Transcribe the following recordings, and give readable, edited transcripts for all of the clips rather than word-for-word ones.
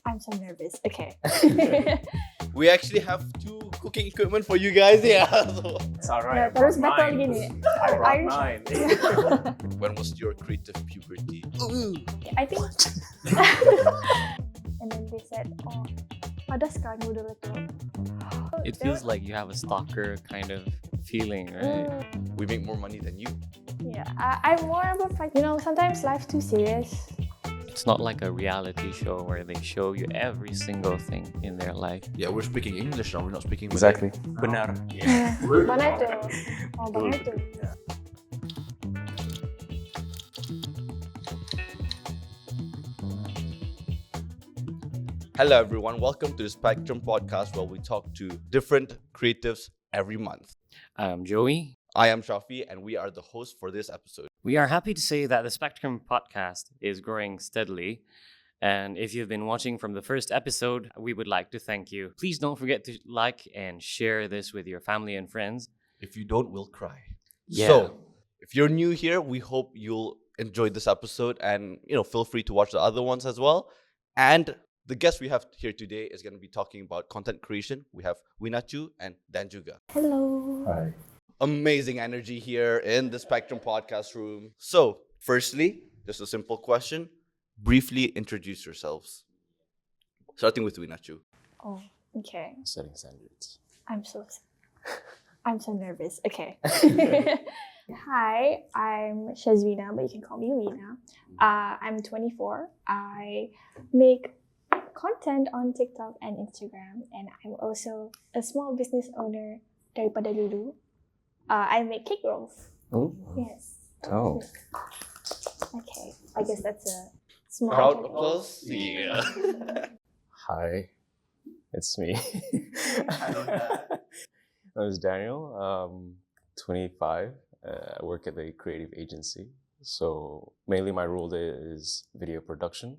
I'm so nervous. Okay. We actually have 2 cooking equipment for you guys. Yeah. So, It's alright. Terus battle gini. I brought Are you mine. when was your creative puberty? I think. And then they said, oh, padas kan noodle itu. It feels like you have a stalker kind of feeling, right? We make more money than you. Yeah, I'm more of a fight. Sometimes life's too serious. It's not like a reality show where they show you every single thing in their life. Yeah, we're speaking English now. We're not speaking Malay. Exactly. Benar. Mana itu? Oh, mana itu? Hello, everyone. Welcome to the Spectrum Podcast, where we talk to different creatives every month. I'm Joey. I am Shafi, and we are the hosts for this episode. We are happy to say that the Spectrum podcast is growing steadily. And if you've been watching from the first episode, we would like to thank you. Please don't forget to like and share this with your family and friends. If you don't, we'll cry. Yeah. So, if you're new here, we hope you'll enjoy this episode, and feel free to watch the other ones as well. And the guest we have here today is going to be talking about content creation. We have Wina and Danjuga. Hello. Hi. Amazing energy here in the Spectrum podcast room. So, firstly, just a simple question. Briefly introduce yourselves. Starting with Wina. Oh, okay. Setting standards. I'm so nervous. Okay. Hi, I'm Shazwina, but you can call me Wina. I'm 24. I make content on TikTok and Instagram, and I'm also a small business owner daripada dulu. I make cake rolls. Oh. Yes. Oh. Okay. I guess that's a small Crowd introduction. applause. Yeah. Hi. It's me. My name is Daniel. 25. I work at a creative agency. So mainly my role there is video production.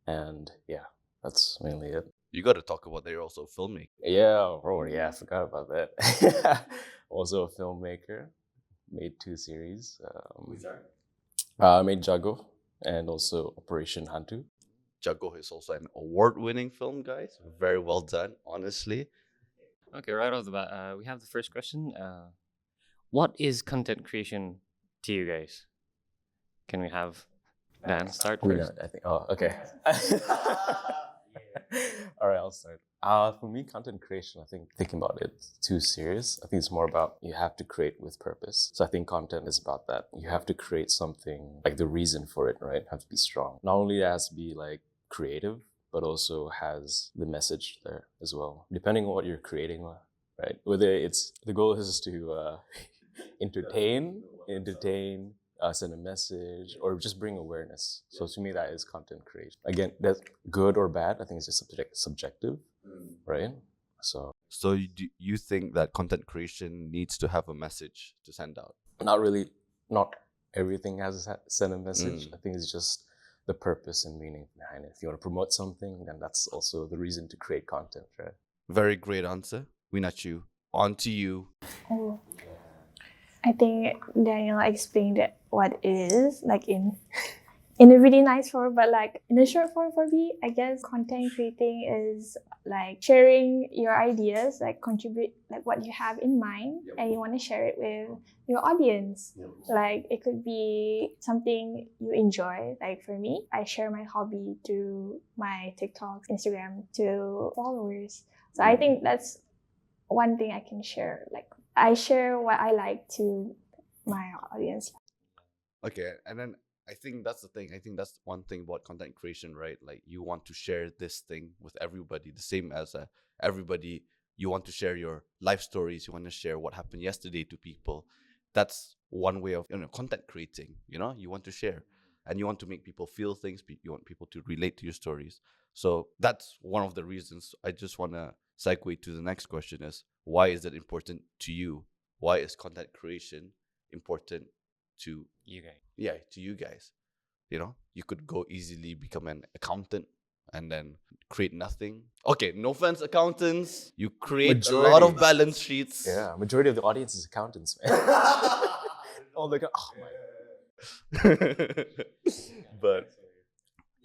And yeah, that's mainly it. You got to talk about that you're also filming. Yeah, I forgot about that. Also a filmmaker. Made 2 series. I made Jago and also Operation Hantu. Jago is also an award-winning film, guys. Very well done, honestly. Okay, right off the bat, we have the first question. What is content creation to you guys? Can we have Dan start first? I think. Oh, okay. All right, I'll start. For me, content creation, I think thinking about it too serious. I think it's more about you have to create with purpose. So I think content is about that. You have to create something, like the reason for it, right? Have to be strong. Not only it has to be like creative, but also has the message there as well. Depending on what you're creating, right? Whether it's the goal is to entertain, send a message, or just bring awareness. So to me, that is content creation. Again, that's good or bad. I think it's just subjective, right? So You think that content creation needs to have a message to send out? not really, not everything has to send a message. I think it's just the purpose and meaning behind it. If you want to promote something, then that's also the reason to create content, right? Very great answer. Wina, on to you. Oh. I think Daniel explained what it is, like in a really nice form, but like in a short form for me, I guess content creating is like sharing your ideas, like contribute like what you have in mind, and you want to share it with your audience. Like it could be something you enjoy. Like for me, I share my hobby through my TikTok, Instagram to followers. So I think that's one thing I can share. Like I share what I like to my audience. Okay, and then I think that's the thing. I think that's one thing about content creation, right? Like you want to share this thing with everybody, the same as everybody. You want to share your life stories. You want to share what happened yesterday to people. That's one way of content creating. You want to share, and you want to make people feel things. You want people to relate to your stories. So that's one of the reasons. I just want to segue to the next question: is why is it important to you? Why is content creation important to You guys. Yeah, to you guys? You could go easily become an accountant and then create nothing. Okay, no offense, accountants. You create a lot of balance sheets. Yeah, majority of the audience is accountants, man. Oh my. But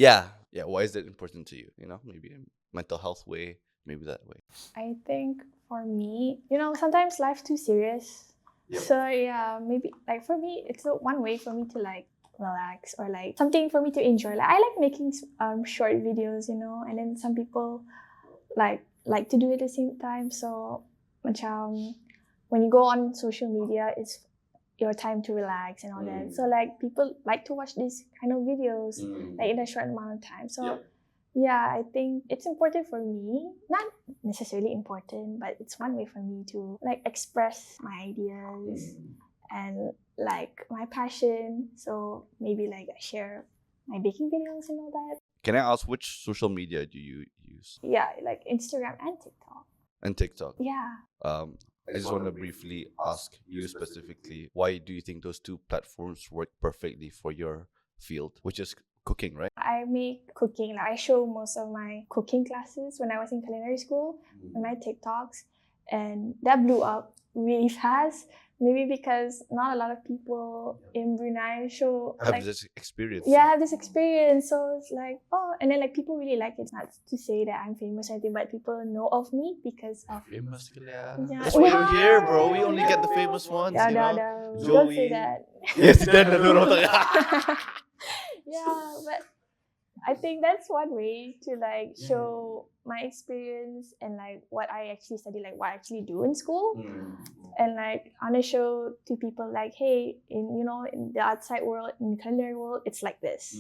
yeah, Yeah, why is that important to you? You know, maybe a mental health way, maybe that way. I think for me, sometimes life's too serious. Yep. So yeah, maybe like for me, it's one way for me to like relax or like something for me to enjoy. Like I like making short videos, and then some people like to do it at the same time. So macam when you go on social media, it's your time to relax and all that. So like people like to watch these kind of videos like in a short amount of time. So yeah, I think it's important for me, not necessarily important, but it's one way for me to like express my ideas and like my passion. So maybe like I share my baking videos and all that. Can I ask which social media do you use? Yeah, like Instagram and TikTok. And TikTok. Yeah. I just want to briefly ask you specifically, why do you think those two platforms work perfectly for your field, which is cooking, right? I make cooking. Like I show most of my cooking classes when I was in culinary school and my TikToks, and that blew up really fast. Maybe because not a lot of people in Brunei show Have like, this experience. yeah, have this experience. So it's like, oh, and then like people really like it. It's not to say that I'm famous or anything, but people know of me because of Famous, yeah. Yeah. That's why you're Yeah. here, bro. We only get the famous ones, yeah, you know? don't say Joey. that. Yes, then Yeah, but I think that's one way to like show my experience and like what I actually study, like what I actually do in school. And like I want to show to people like, hey, in the outside world, in the culinary world, it's like this.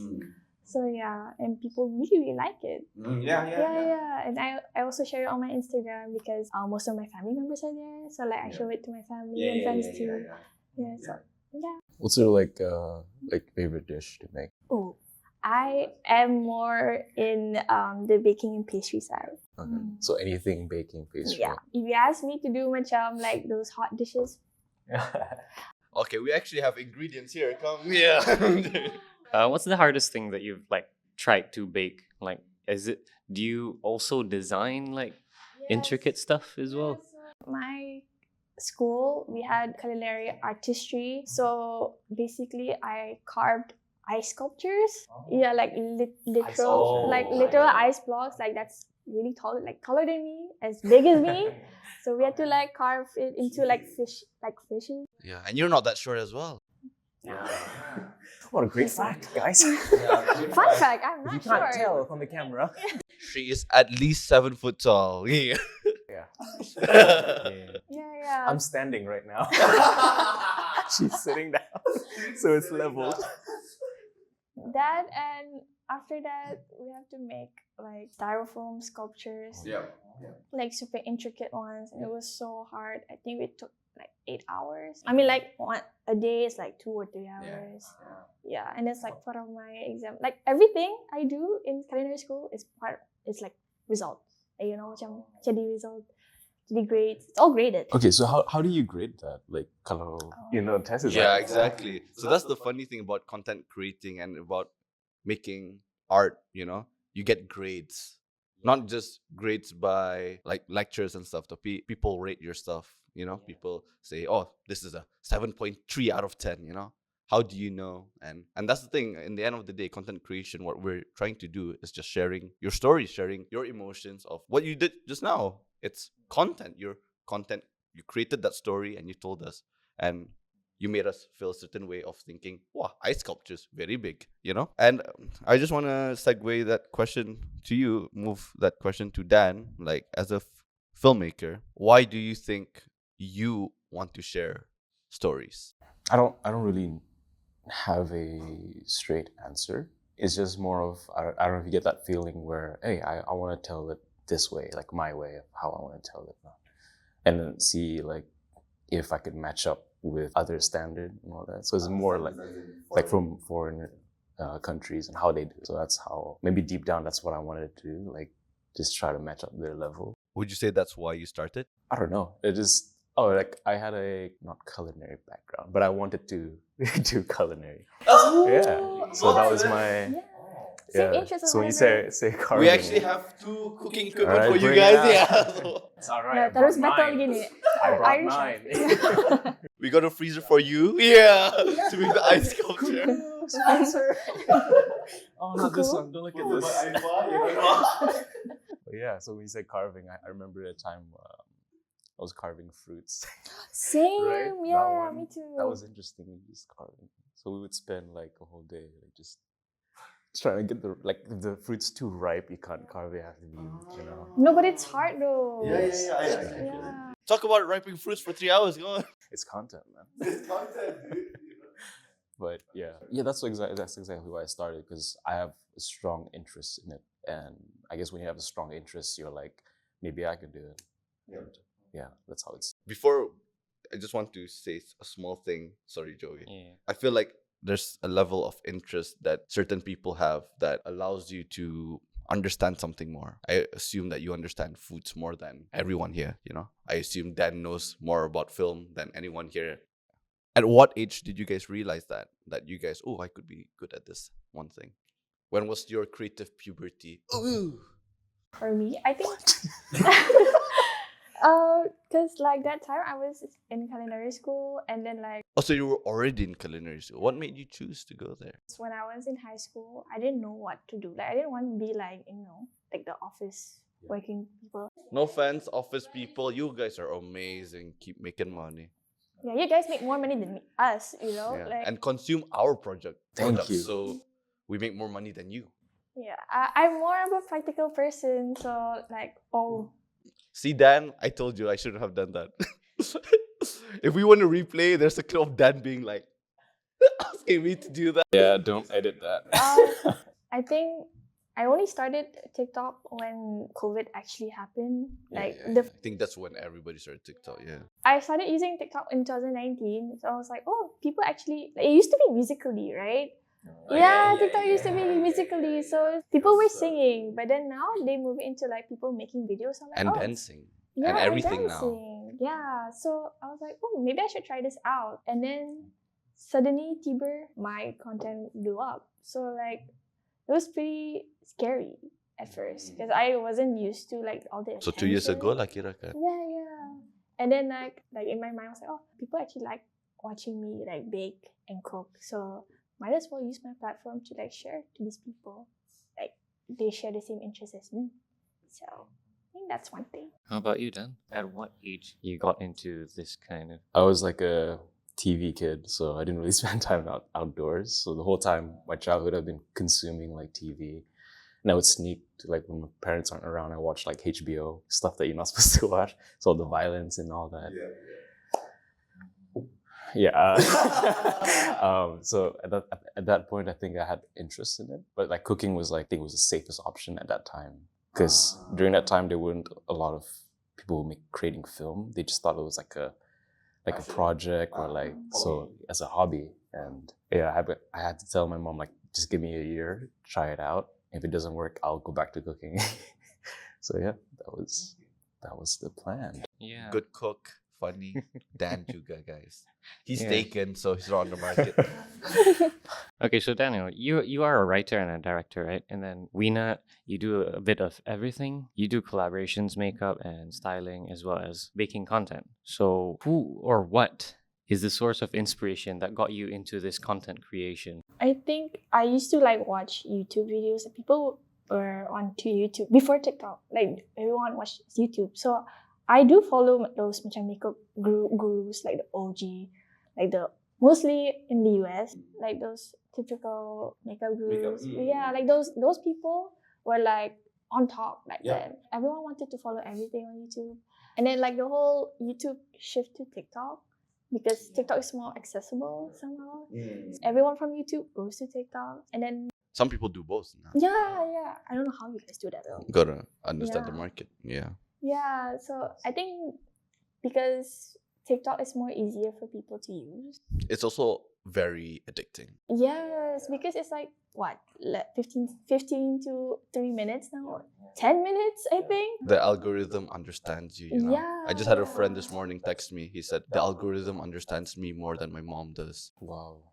So yeah, and people really like it. Yeah. And I also share it on my Instagram because most of my family members are there. So like I show it to my family and friends too. Yeah, so yeah. What's your like favorite dish to make? Oh, I am more in the baking and pastry side. Okay. So anything baking, pastry. Yeah. If you ask me to do macam like those hot dishes, Okay, we actually have ingredients here. Come, yeah. What's the hardest thing that you've like tried to bake? Like, do you also design like intricate stuff as well? my school we had culinary artistry. So basically, I carved ice sculptures. Yeah, like literal ice blocks. Like that's really tall, like taller than me, as big as me. So we had to like carve it into like fishes. Yeah, and you're not that short as well. What a great fact, guys. Fun fact, I'm not You sure. can't tell on the camera. She is at least 7 foot tall. Yeah. Yeah. I'm standing right now. She's sitting down, so it's leveled. That, and after that we have to make like styrofoam sculptures. Like super intricate ones, and it was so hard. I think it took like 8 hours. I mean, like a day is like 2 or 3 hours. Yeah, and it's like part of my exam. Like everything I do in culinary school is like results. Macam jadi result, jadi grades. It's all graded. Okay, so how do you grade that? Like, kalau test is Yeah, like, exactly. So that's the funny thing about content creating and about making art, you get grades. Not just grades by like lectures and stuff. People rate your stuff, people say, oh, this is a 7.3 out of 10, How do you know? And that's the thing. In the end of the day, content creation, what we're trying to do is just sharing your stories, sharing your emotions of what you did just now. It's content. Your content, you created that story and you told us. And you made us feel a certain way of thinking, wow, ice sculptures, very big, And I just want to segue that question to you, move that question to Dan. Like, as a filmmaker, why do you think you want to share stories? I don't really have a straight answer. It's just more of, I don't know if you get that feeling where, hey, I want to tell it this way, like my way of how I want to tell it. And then see like if I could match up with other standard and all that. So it's more like from foreign countries and how they do. So that's how, maybe deep down, that's what I wanted to do. Like just try to match up their level. Would you say that's why you started? I don't know. It just, like I had a not culinary background, but I wanted to do culinary. Yeah. So that was my, Same interest as So when you whatever. say carving, We actually have 2 cooking equipment Alright, for you bring it guys. out. Yeah. So it's all right. Yeah, I terus brought battle mine. gini. I brought Irish mine. chef. we got a freezer for you. Yeah. To make the ice sculpture. Sponsor. Oh, not this Cool. one. Don't look at Oh, this. but I bought it. But yeah, so when you say carving, I remember a time I was carving fruits. Same. Right? Yeah, That yeah, one, me too. That was interesting, just carving. So we would spend like a whole day like just trying to get if the fruit's too ripe, you can't carve it. You have to be, No, but it's hard though. Yeah. Yeah. Talk about ripening fruits for 3 hours. Go on. It's content, man. It's content, dude. But yeah, that's exactly why I started, because I have a strong interest in it, and I guess when you have a strong interest, you're like, maybe I could do it. Yeah. And yeah, that's how it's. Before, I just want to say a small thing. Sorry, Joey. Yeah. I feel like there's a level of interest that certain people have that allows you to understand something more. I assume that you understand foods more than everyone here, I assume Dan knows more about film than anyone here. At what age did you guys realize that you guys, I could be good at this one thing? When was your creative puberty? Ooh. For me, I think. Because like that time I was in culinary school, and then like Oh, so you were already in culinary school. What made you choose to go there? when I was in high school, I didn't know what to do. Like I didn't want to be like like the office working people. No offense, office people. You guys are amazing. Keep making money. Yeah, you guys make more money than us, Yeah. Like And consume our Thank products, you. so we make more money than you. yeah, I'm more of a practical person, so like See, Dan, I told you I shouldn't have done that. If we want to replay, there's a clip of Dan being like, asking me to do that. Yeah, don't edit that. I think I only started TikTok when COVID actually happened. Like I think that's when everybody started TikTok, yeah. I started using TikTok in 2019, so I was like, people actually it used to be Musically, right? TikTok used to be Musically, so people were singing, but then now they move into like people making videos. I'm like, And dancing. yeah, and everything now. dancing. Yeah, so I was like, maybe I should try this out. And then suddenly, my content blew up. So like, it was pretty scary at first because I wasn't used to like all the. So 2 years attention. ago, kira kan? Yeah. And then like in my mind, I was like, people actually like watching me like bake and cook. So might as well use my platform to like share to these people. Like they share the same interests as me. So I think that's one thing. How about you, Dan? At what age you got into this kind of? I was like a TV kid, so I didn't really spend time outdoors. So the whole time, my childhood, I've been consuming like TV. And I would sneak to like when my parents aren't around, I watch like HBO, stuff that you're not supposed to watch. So the violence and all that. Yeah. So at that point, I think I had interest in it. But like cooking was like, I think it was the safest option at that time. Because during that time, there weren't a lot of people creating film. They just thought it was like a project or like, so as a hobby. And yeah, I had to tell my mom, like, just give me a year, try it out. If it doesn't work, I'll go back to cooking. So yeah, that was the plan. Yeah. Good cook, funny. Dan juga, guys. He's Yeah. taken, so he's not on the market. Okay, so Daniel, you are a writer and a director, right? And then Wina, you do a bit of everything. You do collaborations, makeup, and styling, as well as baking content. So who or what is the source of inspiration that got you into this content creation? I think I used to like watch YouTube videos. People were onto YouTube before TikTok. Like everyone watched YouTube. So I do follow those macam makeup gurus, like the OG, like the mostly in the US, like those typical makeup gurus. Yeah, like those people were like on top back then. Everyone wanted to follow everything on YouTube. And then like the whole YouTube shift to TikTok, because TikTok is more accessible somehow. Everyone from YouTube goes to TikTok. And then Some people do both now. yeah. I don't know how you guys do that though. Gotta understand the Yeah. market. Yeah. Yeah, so I think because TikTok is more easier for people to use. It's also very addicting. Yes, because it's like what, 15 to 3 minutes now, 10 minutes, I think. The algorithm understands you, you know. I just had a friend Yeah. this morning text me. He said, the algorithm understands me more than my mom does. Wow.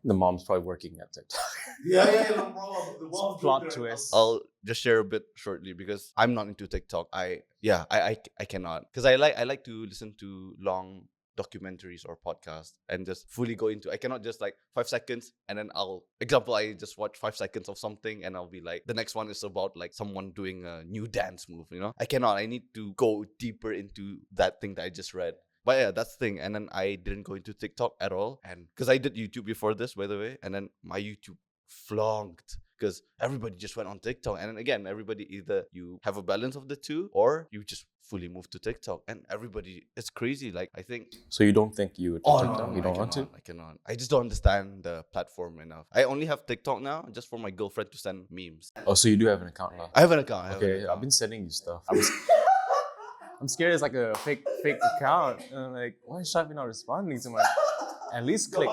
The mom's probably working at TikTok. No problem. The mom's Plot there. twist. I'll just share a bit shortly because I'm not into TikTok. I cannot because I like to listen to long documentaries or podcasts and just fully go into. I cannot just like 5 seconds and then I just watch 5 seconds of something and I'll be like the next one is about like someone doing a new dance move. I cannot. I need to go deeper into that thing that I just read. But yeah, that's the thing. And then I didn't go into TikTok at all. And because I did YouTube before this, by the way, and then my YouTube flunked because everybody just went on TikTok. And then again, everybody either you have a balance of the two or you just fully move to TikTok. And everybody, it's crazy. Like, I think. So you don't think you would do TikTok? No, You don't want to? I cannot. I just don't understand the platform enough. I only have TikTok now just for my girlfriend to send memes. Oh, so you do have an account now? I have an account. Okay, I've been sending you stuff. I'm scared it's like a fake account. And I'm like, why is Shafi not responding to my? At least click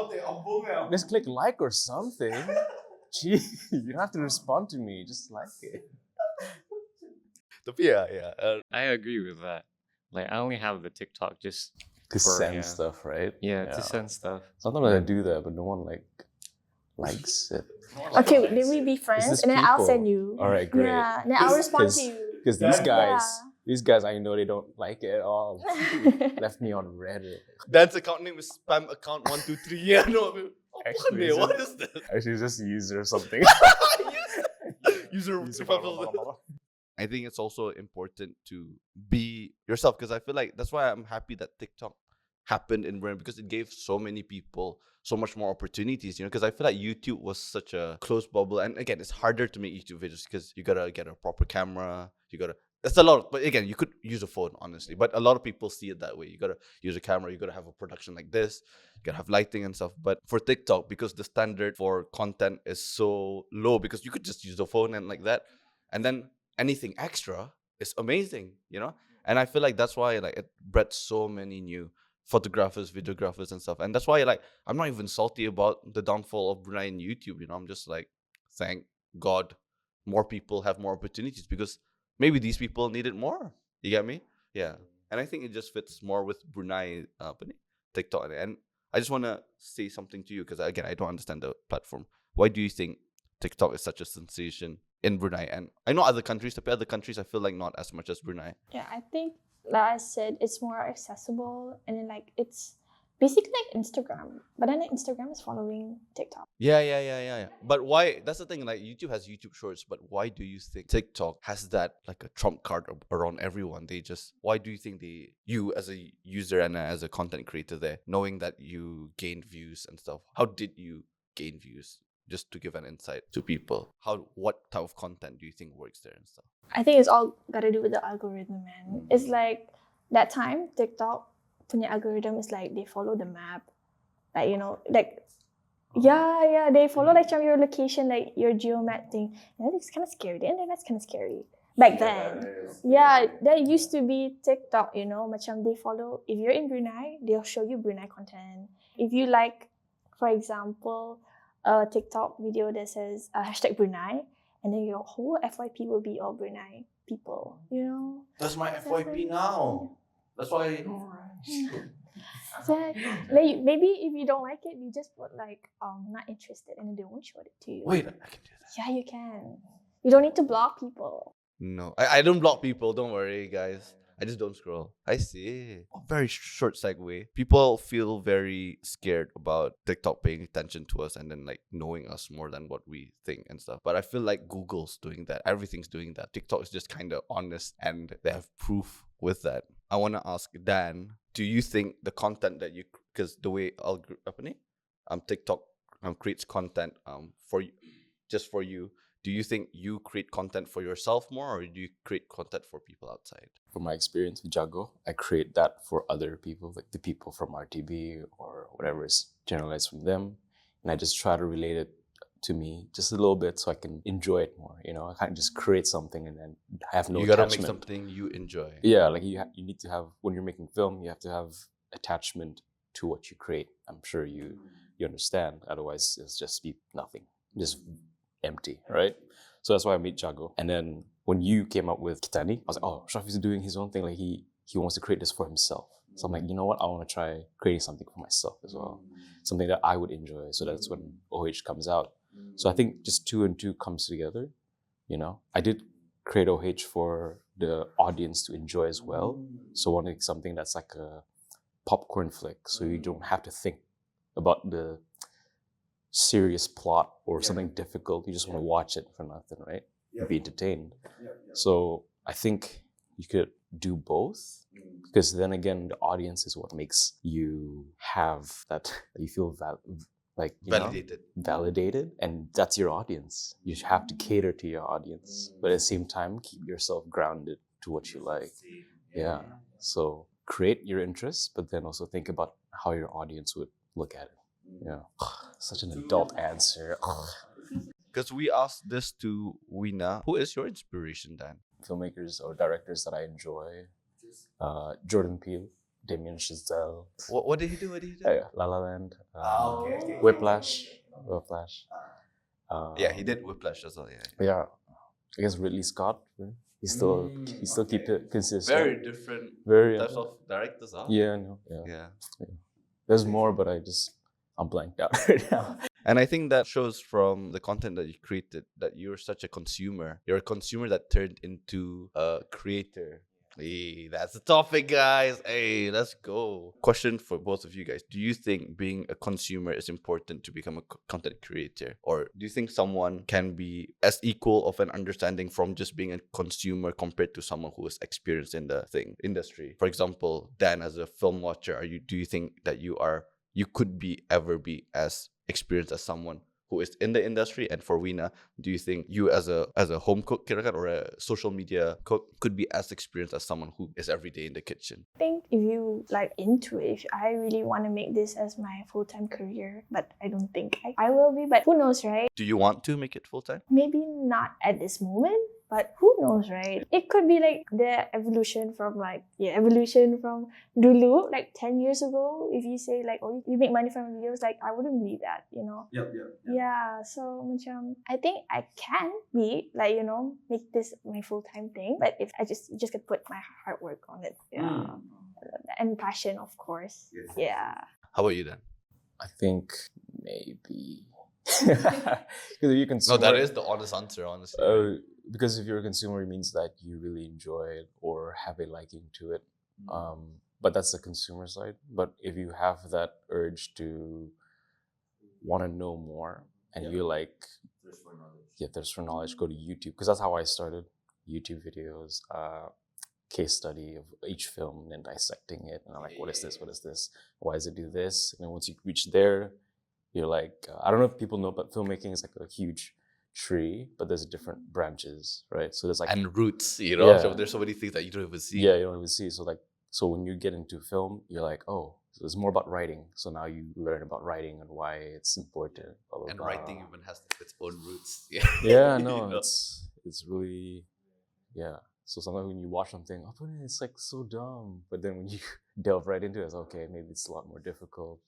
like or something. Gee, you don't have to respond to me. Just like it. Yeah. Uh, I agree with that. Like, I only have the TikTok just to for, send yeah. stuff, right? Yeah, to send stuff. Sometimes I do that, but no one likes it. Okay, then we be friends, this and then I'll people? send you. All right, great. Yeah, then I'll respond to you. Because these guys, I know they don't like it at all. Left me on Reddit. Dad's account name is spam account 123. Yeah, no. Actually, What is this? Actually, it's just user or something. User. Blah, blah, blah, blah. I think it's also important to be yourself because I feel like that's why I'm happy that TikTok happened in Britain because it gave so many people so much more opportunities, because I feel like YouTube was such a closed bubble. And again, it's harder to make YouTube videos because you gotta get a proper camera. That's a lot. But again, you could use a phone, honestly. But a lot of people see it that way. You gotta use a camera. You gotta have a production like this. You gotta have lighting and stuff. But for TikTok, because the standard for content is so low, because you could just use the phone and like that, and then anything extra is amazing, And I feel like that's why it bred so many new photographers, videographers, and stuff. And that's why I'm not even salty about the downfall of Brunei and YouTube. I'm just like, thank God, more people have more opportunities because maybe these people need it more. You get me? Yeah. And I think it just fits more with Brunei, TikTok. And I just want to say something to you because, again, I don't understand the platform. Why do you think TikTok is such a sensation in Brunei? And I know other countries, I feel like not as much as Brunei. Yeah, I think, like I said, it's more accessible. And then, it's basically like Instagram. But then Instagram is following TikTok. Yeah. But why? That's the thing. YouTube has YouTube Shorts, but why do you think TikTok has that like a trump card around everyone? Why do you think you as a user and as a content creator there, knowing that you gained views and stuff, how did you gain views? Just to give an insight to people, what type of content do you think works there and stuff? I think it's all got to do with the algorithm, man. It's like that time TikTok punya algorithm is like they follow the map, they follow your location, like your geomap thing. And it's kind of scary. The internet's kind of scary back then. Yeah, there used to be TikTok, macam they follow. If you're in Brunei, they'll show you Brunei content. If you like, for example, a TikTok video that says hashtag Brunei, and then your whole FYP will be all Brunei people, That's my FYP now. That's why I know, So, maybe if you don't like it, you just put not interested, and then they won't show it to you. Wait, I can do that. Yeah, you can. You don't need to block people. No, I don't block people. Don't worry, guys. I just don't scroll. I see. A very short segue. People feel very scared about TikTok paying attention to us and then knowing us more than what we think and stuff. But I feel like Google's doing that. Everything's doing that. TikTok is just kind of honest and they have proof with that. I want to ask Dan, do you think the content that because the way TikTok creates content for you, just for you, do you think you create content for yourself more or do you create content for people outside? From my experience with Jago, I create that for other people, like the people from RTB or whatever is generalized from them. And I just try to relate it to me just a little bit so I can enjoy it more. I can't just create something and then have no attachment. You gotta make something you enjoy. Yeah, you need to have, when you're making film, you have to have attachment to what you create. I'm sure you understand. Otherwise, it's just be nothing. Just empty, right? So that's why I made Jago. And then when you came up with Kitani, I was like, oh, Shafi's doing his own thing. He wants to create this for himself. So I'm like, you know what? I want to try creating something for myself as well, something that I would enjoy. So that's when OH comes out. So I think just two and two comes together. I did create OH for the audience to enjoy as well. So wanting something that's like a popcorn flick, so you don't have to think about the serious plot or something difficult. You just want to watch it for nothing, right? Be entertained. So I think you could do both, because then again, the audience is what makes you have that, you feel validated, and that's your audience. You have to cater to your audience, but at the same time, keep yourself grounded to what you like. Yeah. So create your interests, but then also think about how your audience would look at it. Yeah. Such an adult answer. Because we asked this to Wina. Who is your inspiration, Dan? Filmmakers or directors that I enjoy. Jordan Peele, Damien Chazelle. What did he do? La La Land. Okay. Whiplash. Yeah, he did Whiplash as well. Yeah. Yeah. I guess Ridley Scott. He still keep it consistent. Very different types of directors, huh? Yeah, I know. Yeah. There's more, but I'm blanked out right now. And I think that shows from the content that you created that you're such a consumer. You're a consumer that turned into a creator. Hey, that's the topic, guys. Hey, let's go. Question for both of you guys. Do you think being a consumer is important to become a content creator? Or do you think someone can be as equal of an understanding from just being a consumer compared to someone who is experienced in the industry? For example, Dan, as a film watcher, do you think that you could ever be as experienced as someone who is in the industry? And for Wina, do you think you as a home cook or a social media cook could be as experienced as someone who is every day in the kitchen? I think if you into it, if I really want to make this as my full-time career, but I don't think I will be, but who knows, right? Do you want to make it full-time? Maybe not at this moment, but who knows, right? It could be the evolution from dulu, 10 years ago. If you say oh, you make money from videos, I wouldn't believe that, Yep. Yeah, so I think I can be make this my full-time thing, but if I just could put my hard work on it, and passion, of course. Yes. Yeah. How about you, Dan? I think maybe. Because you can. No, that is the honest answer, honestly. Because if you're a consumer, it means that you really enjoy it or have a liking to it. But that's the consumer side. But if you have that urge to want to know more, and you thirst for knowledge, go to YouTube, because that's how I started. YouTube videos, case study of each film, and then dissecting it, and I'm like, what is this? Why does it do this? And then once you reach there, you're I don't know if people know, but filmmaking is a huge tree, but there's different branches, right? So there's and roots, So there's so many things that you don't even see. Yeah, you don't even see. So when you get into film, you're oh, so it's more about writing. So now you learn about writing and why it's important. Blah, blah, and blah. writing even has its own roots. Yeah, no, it's really, yeah. So sometimes when you watch something, oh, but it's so dumb. But then when you delve right into it, it's okay, maybe it's a lot more difficult.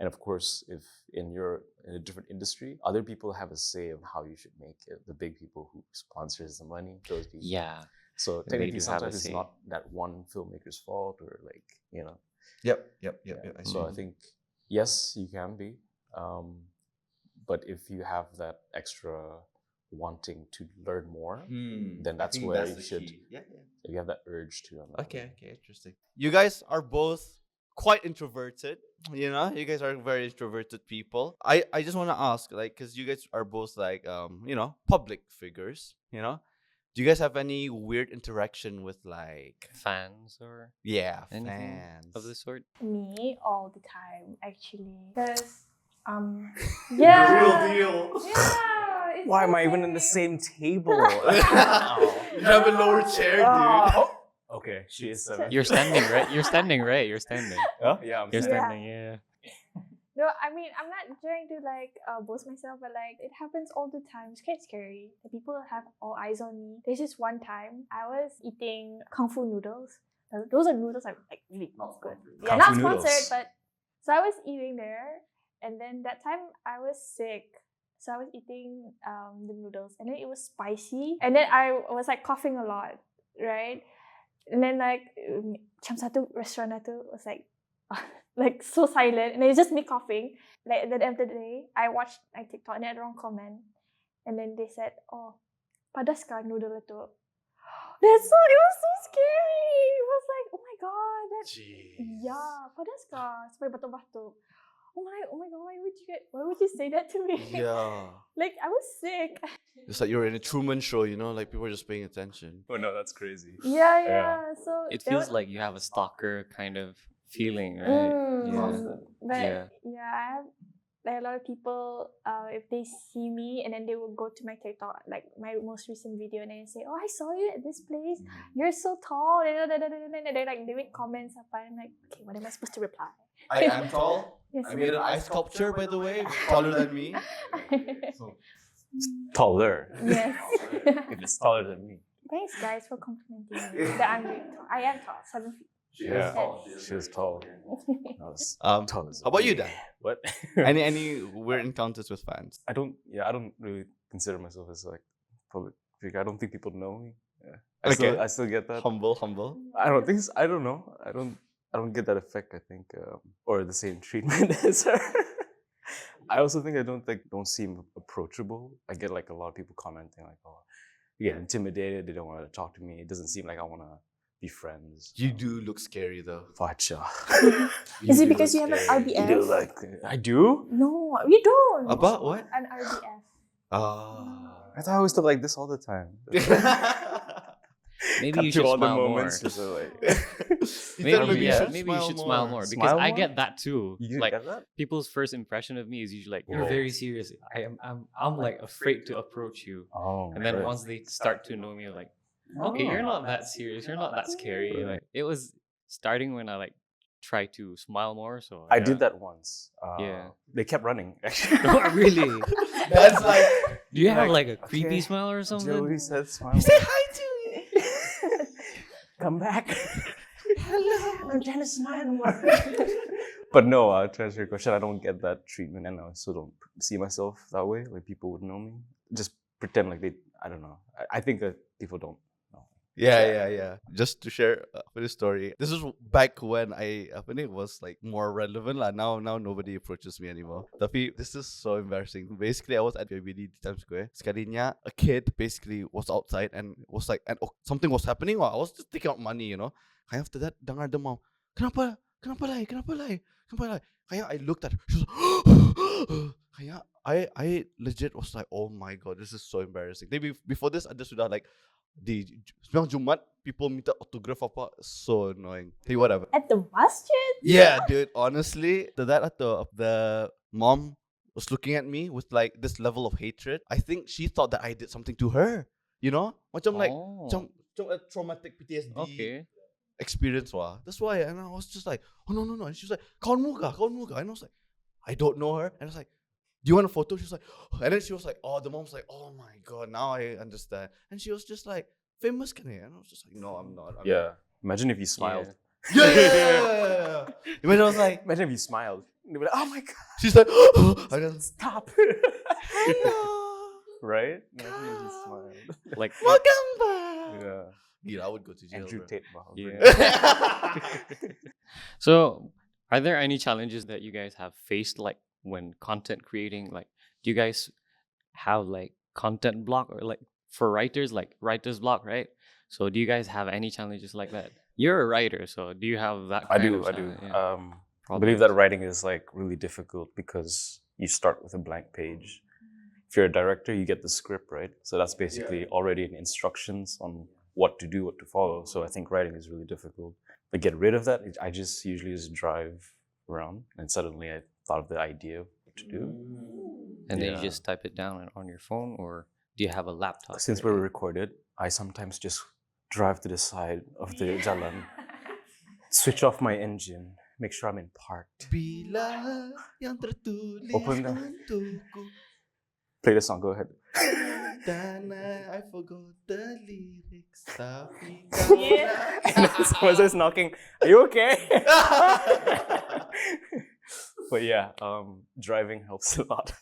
And of course, if you're in a different industry, other people have a say on how you should make it. The big people who sponsors the money, those people. Yeah. So technically, sometimes it's not that one filmmaker's fault, or Yep. So I think yes, you can be, but if you have that extra wanting to learn more, then that's where you should. Yeah. If you have that urge to. Okay, interesting. You guys are both quite introverted, you guys are very introverted people. I just want to ask, because you guys are both public figures, do you guys have any weird interaction with fans or fans of the sort? Me all the time, actually, because The real deal. Yeah. Why am I even in the same table? You have a lower chair, dude. Okay, she is 7. You're standing, right? You're standing, right? You're standing. Oh, yeah, I'm You're standing. standing, yeah. No, I mean, I'm not trying to boast myself, but it happens all the time. It's quite scary. The people have all eyes on me. There's just one time I was eating kung fu noodles. Those are noodles are really good. Yeah, Kung not Fu sponsored, noodles. but so I was eating there, and then that time I was sick. So I was eating the noodles, and then it was spicy, and then I was coughing a lot, right? And then like macam satu restaurant tu was like so silent, and it's just me coughing. Like at the end of the day, I watched TikTok and I had a wrong comment, and then they said, "Oh, padas ka noodle itu?" It was so scary. It was like, oh my god, yeah, padas ka sampai batuk-batuk. Oh my god, why would you say that to me? Yeah. Like I was sick. It's like you're in a Truman Show, you know, like people are just paying attention. Oh no, that's crazy. Yeah. So It there feels was- like you have a stalker kind of feeling, right? But Yeah. I have like a lot of people, if they see me and then they will go to my TikTok, like my most recent video, and then say, "Oh, I saw you at this place. You're so tall." And they make comments up, and I'm like, okay, what am I supposed to reply? I am tall. Yes. I made an ice sculpture, by the way, taller than me. Taller. Yes. If it's taller than me. Thanks, guys, for complimenting me. That I'm really tall. I am tall, 7 feet. Yeah, Yes. she was tall. I was Um, tall as how about you, a Dan? What? Any weird encounters with fans? I don't really consider myself as like public figure. I don't think people know me. Yeah. I still get that. Humble. I don't think I don't know. I don't get that effect, I think, or the same treatment as her. I also think I don't seem approachable. I get like a lot of people commenting like, "Oh, you get intimidated. They don't want to talk to me. It doesn't seem like I want to be friends." You do look scary though. Facha. Is it because you have an scary. RBF? You do like I do? No, you don't. About what? An RBF. I thought I always look like this all the time. Maybe Cut you to should all the smile more. moments. Just like, Maybe you should smile more because Smile I more? get that too. you Like get that? people's first impression of me is usually like, "You're Whoa. very serious." I'm like afraid to approach you. Oh, And then right. once they start to know me, like, okay, you're not that serious. You're not that scary. Right. Like it was starting when I like tried to smile more. So I did that once. Yeah. They kept running. Actually. Oh, really? That's like. Do you have Like, like a creepy okay, smile or something? Joey said, "Smile." hi to me. Come back. Hello, I'm trying to smile more. But no, to answer your question, I don't get that treatment, and I also don't see myself that way. Like people would know me, just pretend like they. I don't know. I think that people don't know. Yeah. Just to share for this story, this is back when I it was like more relevant lah. Now nobody approaches me anymore. Tapi this is so embarrassing. Basically, I was at PBD di Times Square. Sekalinya, a kid basically was outside and was like, and something was happening. I was just taking out money, you know. And after that, dengar demam. Kenapa lai? Kaya I looked at her. She was Kaya I legit was like, oh my god, this is so embarrassing. Maybe before this, ada sudah like di sembilan Jumat people minta autograph apa, so annoying. Hey, whatever. At the masjid? Yeah, dude. Honestly, the mom was looking at me with like this level of hatred. I think she thought that I did something to her. You know, macam like macam a traumatic PTSD. Okay. Experience wah. That's why, and I was just like, oh no. And she was like, kawan muka. And I was like, I don't know her. And I was like, do you want a photo? She was like, and then she was like, oh, the mom's like, oh my god, now I understand. And she was just like, famous can I? And I was just like, no, I'm not. Yeah. Imagine if you smiled. Yeah. Imagine I was like, Imagine if you smiled. They'd be like, "Oh my god, she's like, I just stop!" hello, Right? Imagine if you smiled. Like welcome back. Yeah. Yeah, I would go to jail. Andrew bro. Tate. Wow. Yeah. So, are there any challenges that you guys have faced, like when content creating? Like, do you guys have like content block or like for writers, like writer's block, right? So, do you guys have any challenges like that? You're a writer, so do you have that? I kind do. of I do. challenge? Yeah. I believe that writing is like really difficult because you start with a blank page. If you're a director, you get the script, right? So that's basically already in instructions on what to do, what to follow. So I think writing is really difficult. But get rid of that, I just usually just drive around and suddenly I thought of the idea of what to do. And then you Yeah. just type it down on your phone, or do you have a laptop? Since we're recorded, I sometimes just drive to the side of the jalan, switch off my engine, make sure I'm in park, Bila yang tertulis Open the- untukku play the song, go ahead. tanah, I forgot the lyrics, tapi Yeah. And then someone starts knocking, "Are you okay?" But yeah, driving helps a lot.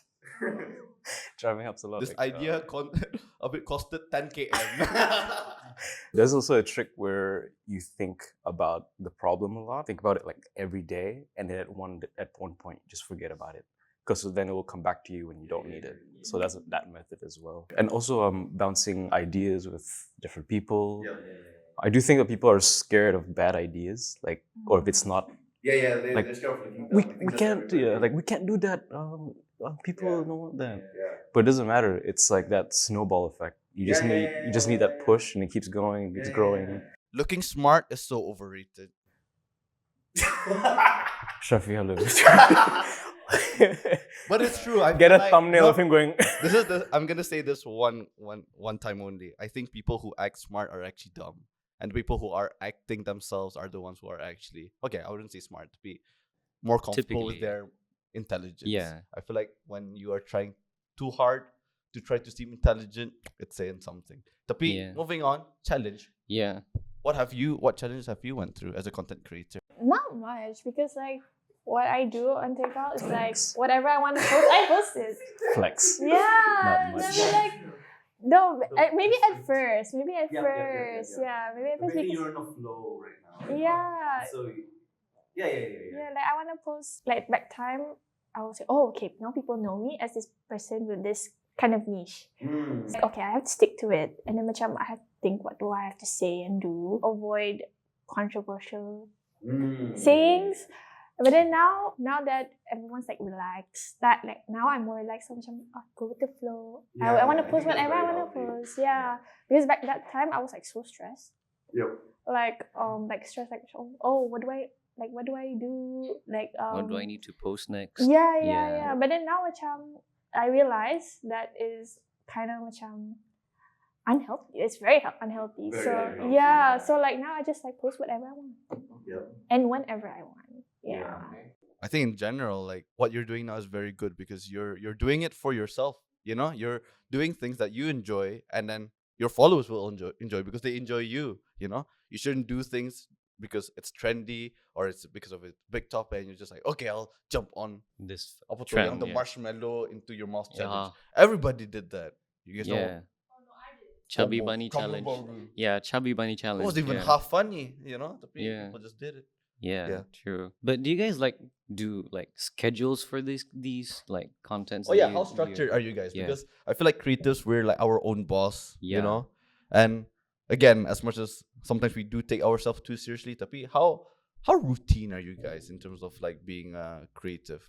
Driving helps a lot. This like, idea a bit costed 10 km. There's also a trick where you think about the problem a lot. Think about it like every day, and then at one point, just forget about it, because then it will come back to you when you don't need it. So that's that method as well. And also bouncing ideas with different people. I do think that people are scared of bad ideas, like, or if it's not. They're scared of looking dumb. We can't, we can't do that. People don't want that. But it doesn't matter. It's like that snowball effect. You just need that push, and it keeps going, it keeps growing. Looking smart is so overrated. Shafi, hello. But it's true. I Get feel a like- thumbnail no, of him going. I'm gonna say this one time only. I think people who act smart are actually dumb, and people who are acting themselves are the ones who are actually okay. I wouldn't say smart, to be more comfortable with Typically. their intelligence. Yeah. I feel like when you are trying too hard to try to seem intelligent, it's saying something. Tapi, Yeah. moving on, challenge. Yeah. What challenges have you went through as a content creator? Not much, because like what I do on TikTok is like whatever I want to post, I post it. Flex. Yeah. Not much. I mean, like no, maybe at first. Yeah, maybe at first. Maybe Because, you're in a flow right now. yeah. So Yeah, like I want to post, like back time, I will say, oh, okay, now people know me as this person with this kind of niche. It's like, okay, I have to stick to it. And then macam I have to think, what do I have to say and do? Avoid controversial sayings. But then now that everyone's like relaxed, that like now I'm more relaxed, so macam, go with the flow. I want to post whatever I want to post. Yeah. Because back that time I was like so stressed. Yep. Like stressed, like, oh, what do I do? Like What do I need to post next? Yeah. But then now macam I realize that is kind of macam unhealthy. It's very unhealthy. Very So unhealthy, yeah, so like now I just like post whatever I want Yep. and whenever I want. Yeah. I think in general, like what you're doing now is very good because you're doing it for yourself. You know, you're doing things that you enjoy, and then your followers will enjoy because they enjoy you. You know, you shouldn't do things because it's trendy or it's because of a big topic, and you're just like, okay, I'll jump on This Apa tu, trend. yang the Yeah. marshmallow into your mouth challenge. Yeah. Everybody did that. You guys know. Yeah. Chubby Combo- bunny combo challenge. ballroom. Yeah, chubby bunny It challenge. wasn't even yeah. half funny, you know. The Yeah. people just did it. Yeah, Yeah. true. But do you guys like do like schedules for these like contents? Oh that yeah, you- how structured are you guys? Yeah. Because I feel like creatives, we're like our own boss, you Yeah. know. And again, as much as sometimes we do take ourselves too seriously, tapi how routine are you guys in terms of like being creative?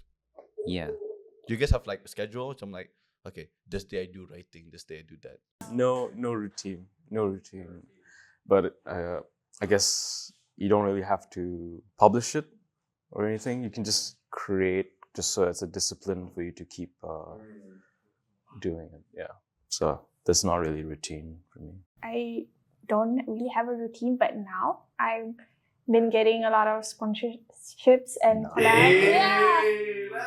Yeah. Do you guys have like a schedule? So I'm like, okay, this day I do writing, this day I do that. No routine. But I guess you don't really have to publish it or anything. You can just create, just so it's a discipline for you to keep doing it. Yeah. So that's not really routine for me. I don't really have a routine, but now I've been getting a lot of sponsorships and collabs. Yeah.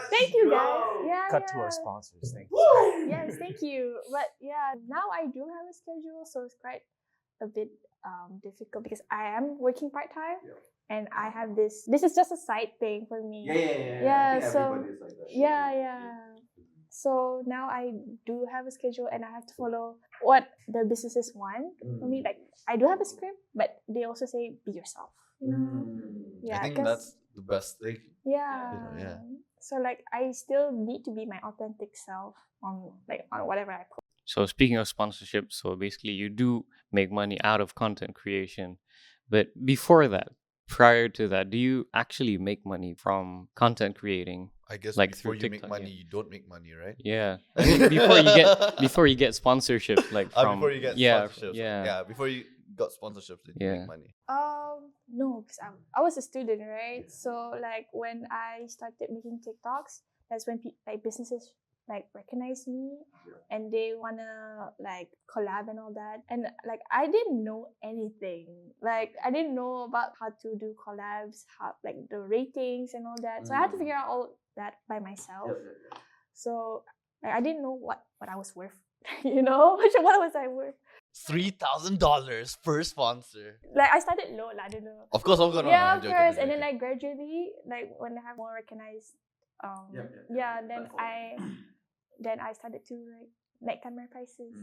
Thank you guys. Yeah. Cut to yeah. our sponsors. Thank you. Yes, thank you. But yeah, now I do have a schedule, so it's quite a bit difficult because I am working part-time and I have this is just a side thing for me. Yeah, I think so everybody is like that. yeah. So now I do have a schedule and I have to follow what the businesses want for me. Like I do have a script, but they also say be yourself. You know? Yeah, I think 'cause- that's the best thing. yeah. Yeah. So like I still need to be my authentic self on whatever I post. So speaking of sponsorship, so basically you do make money out of content creation. But before that, prior to that, do you actually make money from content creating? I guess Like before through you make TikTok, money, yeah. you don't make money, right? Yeah. I mean, before you get sponsorship, like from Before you get yeah, sponsorships. yeah, Before you got sponsorships, then you Yeah. make money. No, because I was a student, right? So like when I started making TikToks, that's when businesses like recognize me and they wanna like collab and all that. And like I didn't know anything. Like I didn't know about how to do collabs, how like the ratings and all that. So I had to figure out all that by myself. So like, I didn't know what I was worth. You know, what was I worth? $3,000 per sponsor. Like I started low, I don't know. Of course, I'm gonna. Yeah, I'm of joking, course. I'm And then joking. like gradually, like when I have more recognized, then I started to like necktie my prices,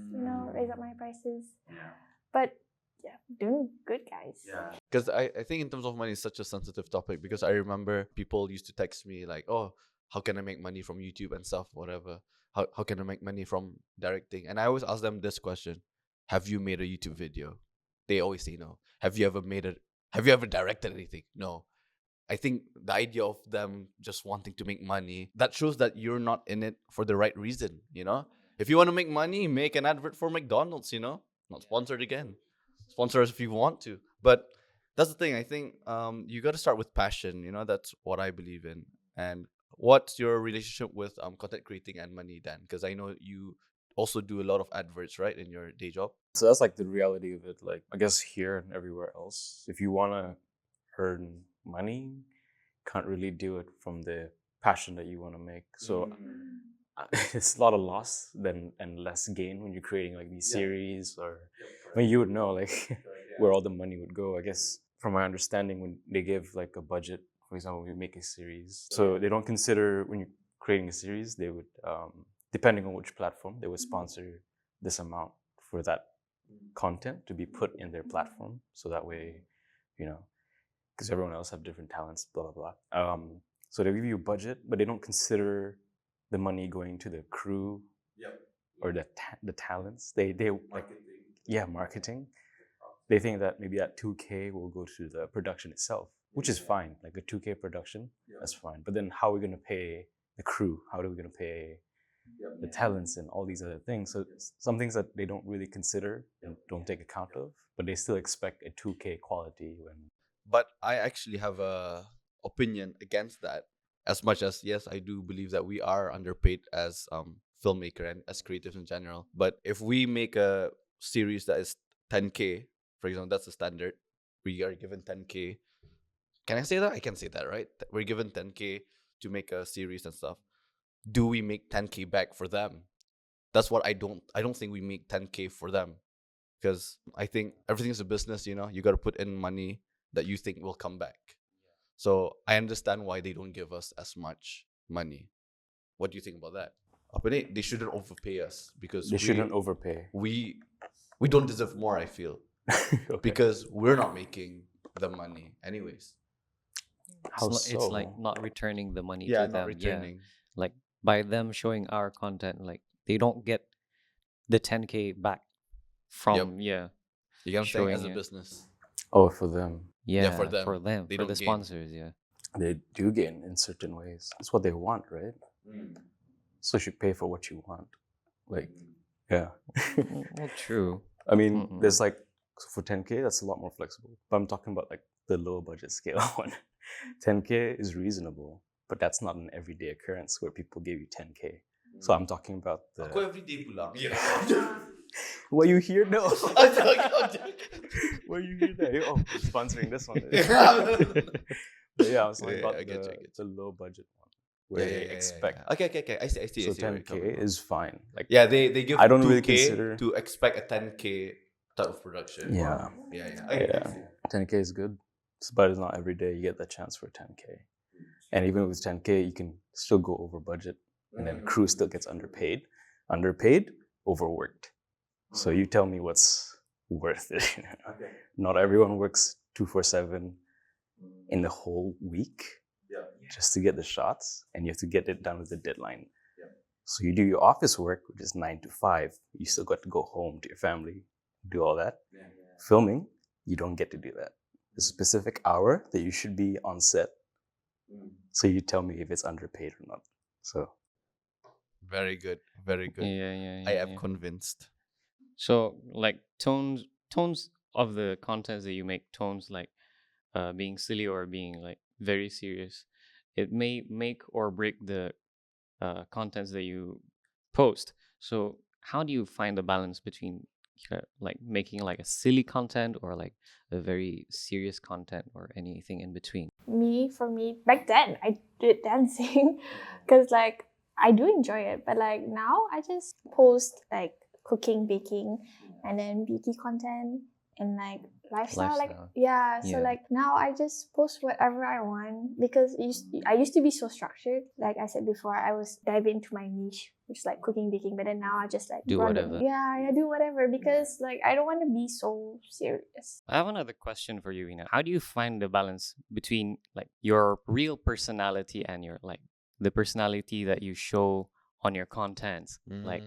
raise up my prices. Yeah. But doing good, guys. Because I think in terms of money, it's such a sensitive topic. Because I remember people used to text me like, "Oh, how can I make money from YouTube and stuff, whatever? How can I make money from directing?" And I always ask them this question: have you made a YouTube video? They always say no. Have you ever made it? Have you ever directed anything? No. I think the idea of them just wanting to make money, that shows that you're not in it for the right reason, you know? If you want to make money, make an advert for McDonald's, you know? Not sponsored again. Sponsor us if you want to. But that's the thing. I think you got to start with passion, you know? That's what I believe in. And what's your relationship with content creating and money, Dan? Because I know you also do a lot of adverts, right, in your day job? So that's like the reality of it. Like, I guess here and everywhere else, if you want to earn money, can't really do it from the passion that you want to make. So it's a lot of loss and less gain when you're creating like these series, or when you would know like where all the money would go. I guess from my understanding, when they give like a budget, for example, we make a series, so they don't consider when you're creating a series, they would depending on which platform, they would sponsor this amount for that content to be put in their platform, so that way, you know, because everyone else have different talents, blah blah blah. So they give you a budget, but they don't consider the money going to the crew or the talents. They like marketing. They think that maybe that 2K will go to the production itself, which is fine. Like a 2K production, that's fine. But then how are we going to pay the crew? How are we going to pay the talents and all these other things? So some things that they don't really consider and don't take account of, but they still expect a 2K quality when. But I actually have a opinion against that. As much as, yes, I do believe that we are underpaid as filmmaker and as creatives in general. But if we make a series that is 10K, for example, that's the standard. We are given 10K. Can I say that? I can say that, right? We're given 10K to make a series and stuff. Do we make 10K back for them? That's what I don't think we make 10K for them. Because I think everything's a business, you know. You got to put in money that you think will come back. So I understand why they don't give us as much money. What do you think about that? They shouldn't overpay us, because They shouldn't overpay. We don't deserve more, I feel. Okay. Because we're not making the money anyways. How It's like not returning the money to Not them. returning. Like by them showing our content, like they don't get the 10K back from You can say showing as a it. business. Oh, for them. For them. for They for don't the gain. sponsors, They do gain in certain ways. That's what they want, right? So you should pay for what you want. Like, yeah. Well, true. I mean, Mm-mm. there's like, for 10K, that's a lot more flexible. But I'm talking about like the low budget scale one. 10K is reasonable, but that's not an everyday occurrence where people give you 10K. So I'm talking about the. Aku everyday pulang. Were you here? No. I'm joking. Were you here? There? Oh, sponsoring this one. But yeah, I was talking about I get you. the low budget one where they expect. Okay. I see. So 10K is fine. Like, yeah, they give I don't 2K really consider to expect a 10K type of production. Yeah. Yeah. 10K is good, but it's not every day you get that chance for 10K. And even with 10K, you can still go over budget, and then crew still gets underpaid, overworked. So you tell me what's worth it. Not everyone works 247 in the whole week just to get the shots, and you have to get it done with the deadline. So you do your office work, which is 9 to 5. You still got to go home to your family, do all that. Filming, you don't get to do that. There's a specific hour that you should be on set. So you tell me if it's underpaid or not. So Very good. Very good. Yeah. I am convinced. So like tones of the contents that you make, tones like being silly or being like very serious, it may make or break the contents that you post. So how do you find the balance between like making like a silly content or like a very serious content or anything in between? For me, back then I did dancing because like I do enjoy it, but like now I just post like cooking, baking, and then beauty content and like lifestyle. Like Lifestyle. yeah, so Yeah. like now I just post whatever I want because I used to be so structured. Like I said before, I was diving into my niche, which is like cooking, baking. But then now I just like Do whatever. Yeah, I do whatever because like I don't want to be so serious. I have another question for you, Ina. How do you find the balance between like your real personality and your like the personality that you show on your contents? Like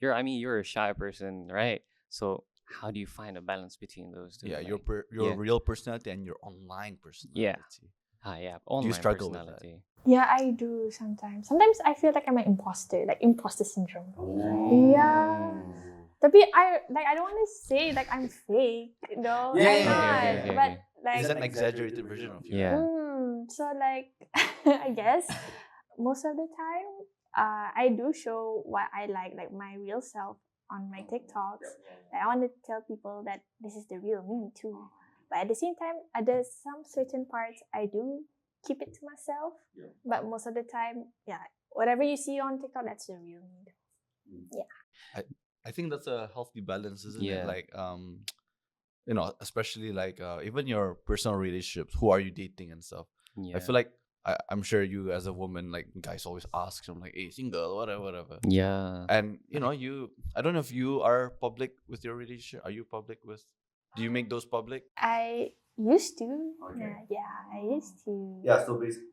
you're a shy person, right? So how do you find a balance between those two? Yeah, Like, your yeah. real personality and your online personality. Online struggle with that? personality. Yeah, I do sometimes. Sometimes I feel like I'm an imposter, like imposter syndrome. Yeah. Tapi I don't want to say like I'm fake, no, Yeah, I'm yeah, not. yeah, yeah. But Okay. like, It's an exaggerated version of you. Yeah. so like I guess most of the time, I do show what I like my real self on my TikToks. Like, I want to tell people that this is the real me too. But at the same time, there's some certain parts I do keep it to myself. But most of the time, yeah, whatever you see on TikTok, that's the real me. I think that's a healthy balance, isn't Yeah. it? Like especially like even your personal relationships, who are you dating and stuff. Yeah. I feel like I'm sure you as a woman, like guys always ask, I'm like, hey, single, whatever. Yeah. And I don't know if you are public with your relationship. Are you public with? Do you make those public? I used to. Okay. Yeah, I used to. So basically,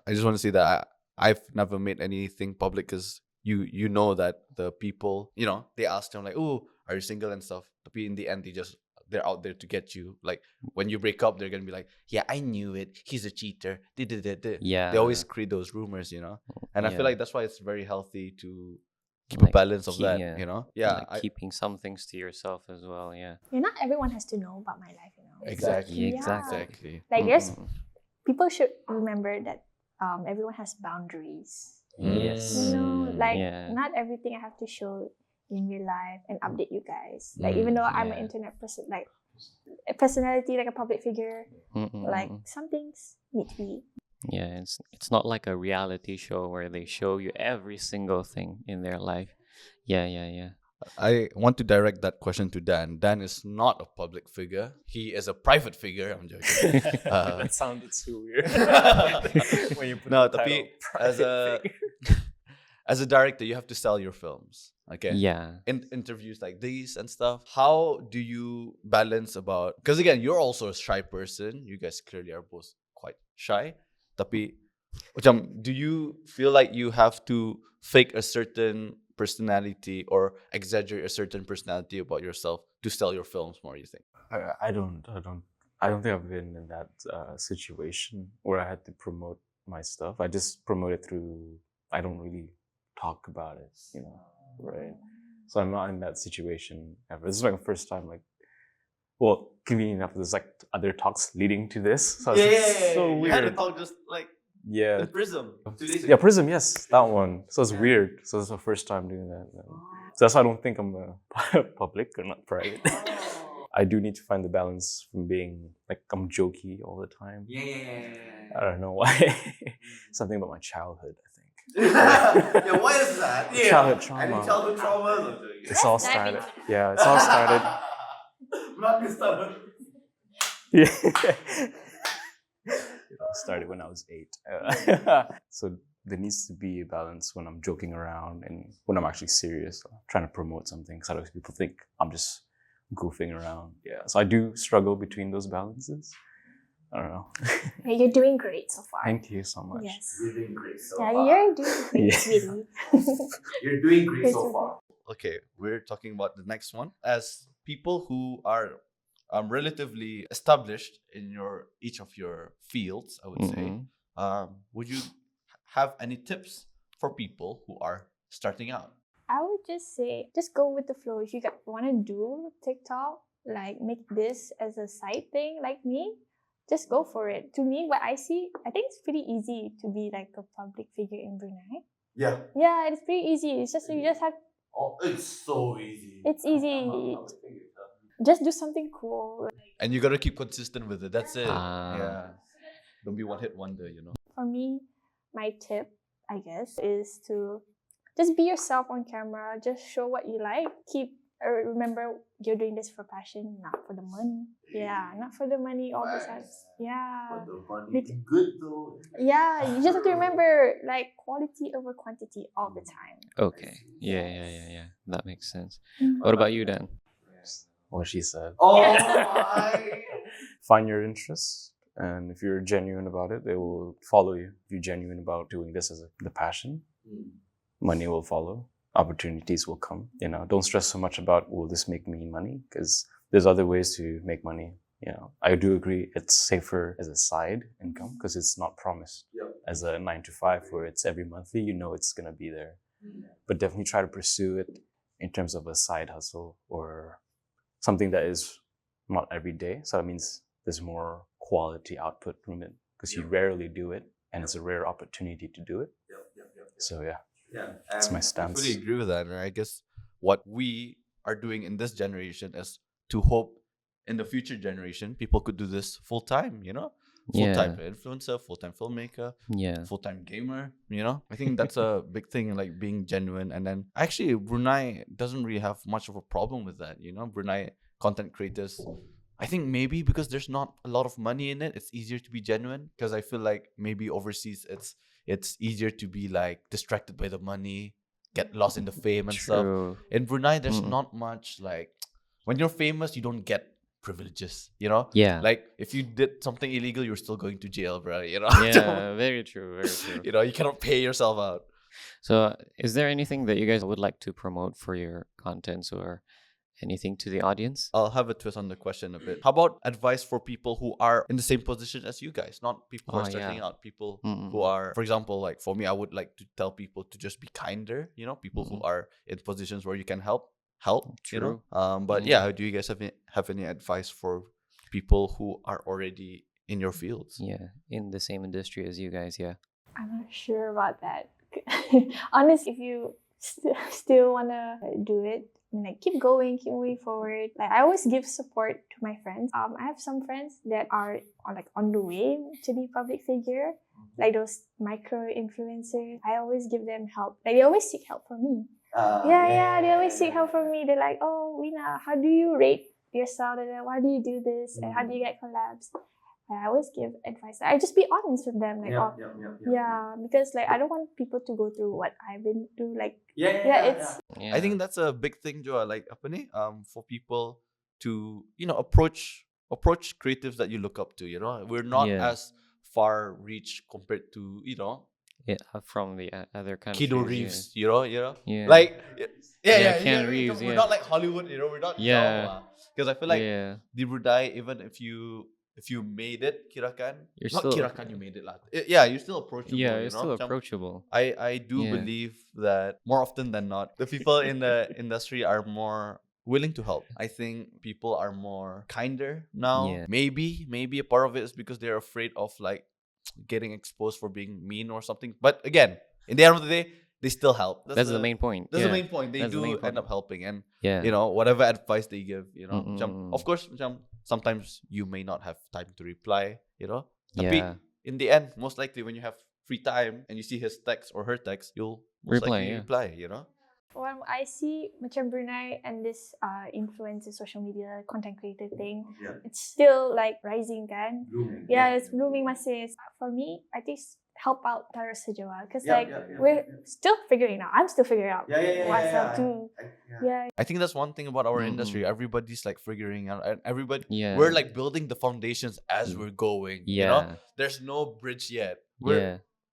I just want to say that I've never made anything public because you know that the people, they ask them like, oh, are you single and stuff. But in the end, they're out there to get you. Like when you break up, they're gonna be like, yeah, I knew it. He's a cheater. Yeah. They always create those rumors, And I feel Yeah. like that's why it's very healthy to keep a Like, balance of keep- that, yeah. Yeah, Like keeping some things to yourself as well. Yeah. Yeah, not everyone has to know about my life, exactly, Yeah. exactly. Like there's Mm-mm. people should remember that everyone has boundaries. Yes. Like Yeah. not everything I have to show in real life and update you guys. Like even though I'm an Yeah. internet person, like a personality, like a public figure, like Mm-mm. some things need to be. Yeah, it's not like a reality show where they show you every single thing in their life. Yeah. I want to direct that question to Dan. Dan is not a public figure. He is a private figure. I'm joking. That sounded so weird. When you put No, the tapi title, as a private figure. as a director, you have to sell your films. Okay. Yeah. In interviews like these and stuff, how do you balance about? Because again, you're also a shy person. You guys clearly are both quite shy. Tapi, do you feel like you have to fake a certain personality or exaggerate a certain personality about yourself to sell your films more? You think? I don't think I've been in that situation where I had to promote my stuff. I just promote it through. I don't really talk about it, right? So I'm not in that situation ever. This is like the first time, like, well, convenient enough, there's like other talks leading to this. So it's so You had to weird. talk just like Yeah. in Prism 2 days Yeah, ago. Prism, yes, that one. So it's weird. So it's my first time doing that. So that's why I don't think I'm public or not private. I do need to find the balance from being like I'm jokey all the time. I don't know why. Something about my childhood, I think. yeah, why is that? Childhood trauma. Any childhood traumas? It's all started. Yeah, it's all started. Not this time. Yeah. It all started when I was 8. So there needs to be a balance when I'm joking around and when I'm actually serious, trying to promote something. Because otherwise people think I'm just goofing around. Yeah. So I do struggle between those balances. I don't know. Yeah, you're doing great so far. Thank you so much. Yes. You're doing great so Yeah, far. you're doing great, Yeah. really. You're doing great Great so so far. Okay, we're talking about the next one. As people who are relatively established in each of your fields, I would say, would you have any tips for people who are starting out? I would just say, just go with the flow. If you want to do TikTok, like make this as a side thing like me, just go for it. To me, what I see, I think it's pretty easy to be like a public figure in Brunei. Yeah. Yeah, it's pretty easy. It's just you just have, Oh, it's so easy. it's easy. Just do something cool. And you gotta keep consistent with it. That's it. Ah. Yeah. Don't be one hit wonder, For me, my tip, I guess, is to just be yourself on camera. Just show what you like. Keep remember you're doing this for passion, not for the money. Yeah, not for the money all the time. Yeah. But the money Bec- is good though. Yeah, you just have to remember like quality over quantity all the time. Okay. Yeah. That makes sense. What about you, Dan? What she said. Oh my! Find your interests, and if you're genuine about it, they will follow you. If you're genuine about doing this as the passion, money will follow. Opportunities will come. Don't stress so much about will this make me money, because there's other ways to make money. I do agree it's safer as a side income because it's not promised as a 9 to 5 where it's every monthly. It's gonna be there, but definitely try to pursue it in terms of a side hustle or something that is not every day. So that means there's more quality output from it because you rarely do it, and it's a rare opportunity to do it. So yeah. That's my I stance. fully agree with that. And I guess what we are doing in this generation is to hope in the future generation people could do this full time, full-time influencer, full-time filmmaker, full-time gamer, I think that's a big thing, like being genuine. And then actually Brunei doesn't really have much of a problem with that. Brunei content creators, I think maybe because there's not a lot of money in it, it's easier to be genuine, because I feel like maybe overseas it's easier to be like distracted by the money, get lost in the fame and stuff. In Brunei, there's not much like, when you're famous, you don't get privileges, Yeah. Like if you did something illegal, you're still going to jail, bro. Yeah, very true. You cannot pay yourself out. So, is there anything that you guys would like to promote for your contents or anything to the audience? I'll have a twist on the question a bit. How about advice for people who are in the same position as you guys, not people who are starting out, people who are, for example, like for me, I would like to tell people to just be kinder, people who are in positions where you can help. True. But yeah, do you guys have any advice for people who are already in your fields? Yeah, in the same industry as you guys. Yeah. I'm not sure about that. Honestly, if you still wanna do it, like keep going, keep moving forward. Like I always give support to my friends. I have some friends that are on the way to be public figure, like those micro influencers. I always give them help. Like they always seek help from me. They always seek help from me. They're like, oh, Wina, how do you rate yourself? Why do you do this? And how do you get collabs? I always give advice. I just be honest with them, because I don't want people to go through what I've been through. I think that's a big thing, Joa. Like apa ni? For people to approach creatives that you look up to. We're not as far reach compared to from the other countries. Keanu Reeves, Yeah. like Keanu Reeves. We're not like Hollywood, we're not. Because I feel like di Brunei, even if you made it, kirakan, You're not still kirakan you made it lah. You're still approachable. Yeah, you're still approachable. I do believe that more often than not, the people in the industry are more willing to help. I think people are more kinder now. Yeah. Maybe a part of it is because they're afraid of like getting exposed for being mean or something. But again, in the end of the day, they still help. That's the main point. That's the main point. They That's the do main point. end up helping, and Yeah. whatever advice they give, of course, sometimes you may not have time to reply, Tapi in the end, most likely when you have free time and you see his text or her text, you'll most likely reply, When I see macam Brunei and this influencer social media content creator thing, it's still like rising kan. Blooming. It's blooming masih. For me, I think help out terus saja because we're still figuring out. I'm still figuring out myself too. I think that's one thing about our industry. Everybody's like figuring out, and Yeah. we're like building the foundations as we're going. Yeah. There's no bridge yet.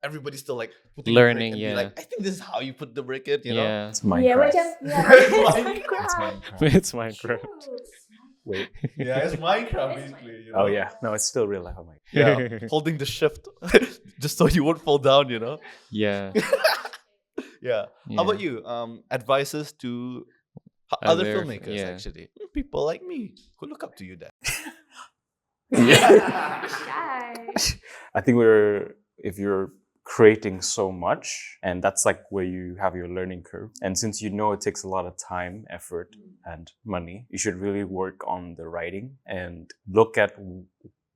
Everybody's still like putting Learning, the brick and be like, I think this is how you put the brick in, Yeah. It's Minecraft. It's It's Minecraft. Wait. Yeah, it's Minecraft basically. Oh yeah. No, it's still real life. Oh my. Yeah, holding the shift just so you won't fall down, Yeah. Yeah. How about you? Advices to other filmmakers, actually. People like me who look up to you, Dan. I think if you're creating so much, and that's like where you have your learning curve, and since it takes a lot of time, effort, and money, you should really work on the writing and look at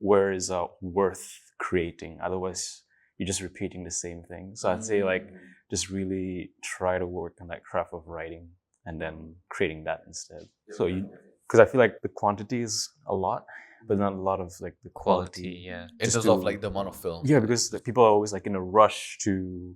where is worth creating. Otherwise, you're just repeating the same thing. So I'd say just really try to work on that craft of writing and then creating that instead. So because I feel like the quantity is a lot, but not a lot of like the quality. Yeah. In Just terms of like the amount of film. Yeah, because the people are always like in a rush to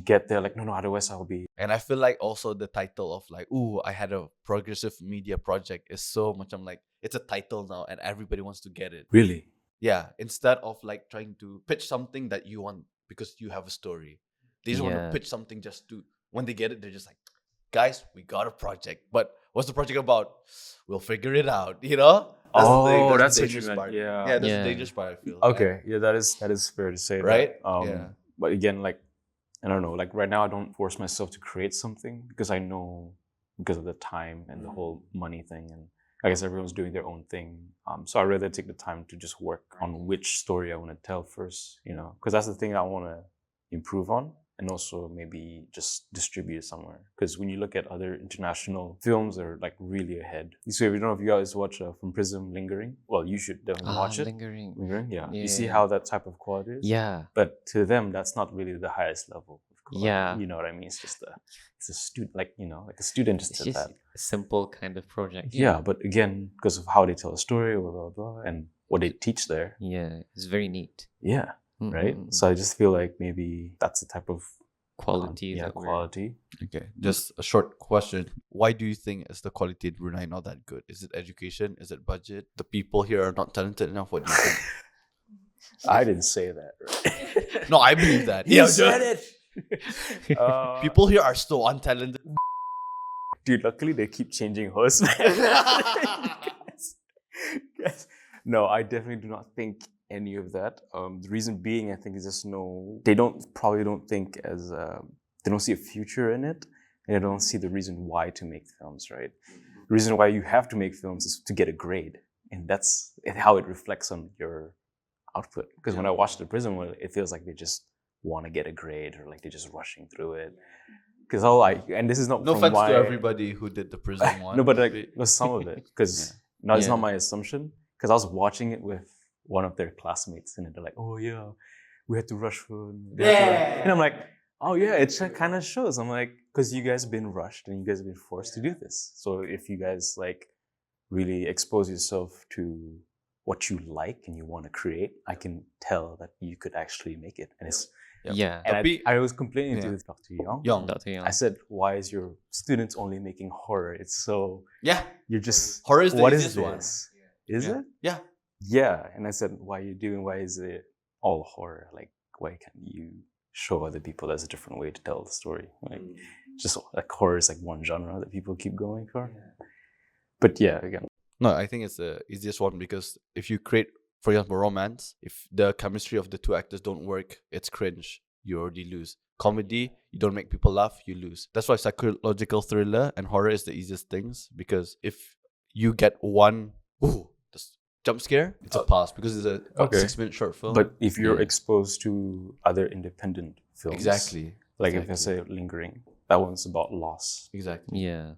get there. Like, no, otherwise I'll be. And I feel like also the title of like, ooh, I had a progressive media project is so much. I'm like, it's a title now and everybody wants to get it. Really? Yeah. Instead of like trying to pitch something that you want because you have a story. They just want to Yeah. pitch something just to, when they get it, they're just like, guys, we got a project. But what's the project about? We'll figure it out, you know? That's the thing, Oh, the that's what you dangerous meant. part. Yeah. Yeah, that's Yeah. the dangerous part, I feel. Okay, yeah, that is fair to say, Right? That. Yeah. But again, like, I don't know, like right now I don't force myself to create something because I know because of the time and the whole money thing, and I guess everyone's doing their own thing. So I'd rather take the time to just work on which story I want to tell first, you know, because that's the thing I want to improve on. And also maybe just distribute it somewhere. Because when you look at other international films, they're like really ahead. So if you don't know if you guys watch From Prism Lingering, well, you should definitely watch it. Lingering. Lingering, yeah. You see Yeah. how that type of quality is? Yeah. But to them, that's not really the highest level of quality. Yeah. You know what I mean? It's just it's a student, like, you know, like a student just It's did just that. a simple kind of project. Yeah, but again, because of how they tell a story, blah, blah, blah, and what they teach there. Yeah. It's very neat. Yeah, right? Mm-mm. So I just feel like maybe that's the type of Quality. yeah, that we're- quality. Okay, just a short question. Why do you think is the quality in Brunei not that good? Is it education? Is it budget? The people here are not talented enough? What do you think? I didn't say that, right? No, I believe that. You said it. People here are so untalented. Dude, luckily they keep changing hosts. Guys, no, I definitely do not think any of that. The reason being, I think, is just they probably don't think as they don't see a future in it, and they don't see the reason why to make films, right? The reason why you have to make films is to get a grade, and that's how it reflects on your output. Because when I watch the Prism one, it feels like they just want to get a grade, or like they're just rushing through it. Because and this is not No from offense my, to everybody who did the Prism one. no, but like some of it, because it's Yeah. not my assumption. Because I was watching it with one of their classmates, and they're like, "Oh yeah, we had to rush for," and I'm like, "Oh yeah, it kind of shows." I'm like, "Because you guys have been rushed and you guys have been forced to do this. So if you guys like really expose yourself to what you like and you want to create, I can tell that you could actually make it." And it's Yep. Yeah. and Tapi- I was complaining Yeah. to Dr. Young. Young. Dr. Young. I said, "Why is your students only making horror? It's so Yeah. you're just Horror is the what is easiest one. this? Is Yeah. it?" Yeah. Yeah, and I said, "Why are you doing? Why is it all horror? Like, why can't you show other people there's a different way to tell the story? Like, just like horror is like one genre that people keep going for." But yeah, again, No, I think it's the easiest one because if you create, for example, romance, if the chemistry of the two actors don't work, it's cringe. You already lose. Comedy, you don't make people laugh, you lose. That's why psychological thriller and horror is the easiest things, because if you get one this jump scare, it's a pass because it's a Okay. 6-minute short film. but if you're Yeah. exposed to other independent films, exactly. like if I say Lingering, that one's about loss. Exactly. Yeah.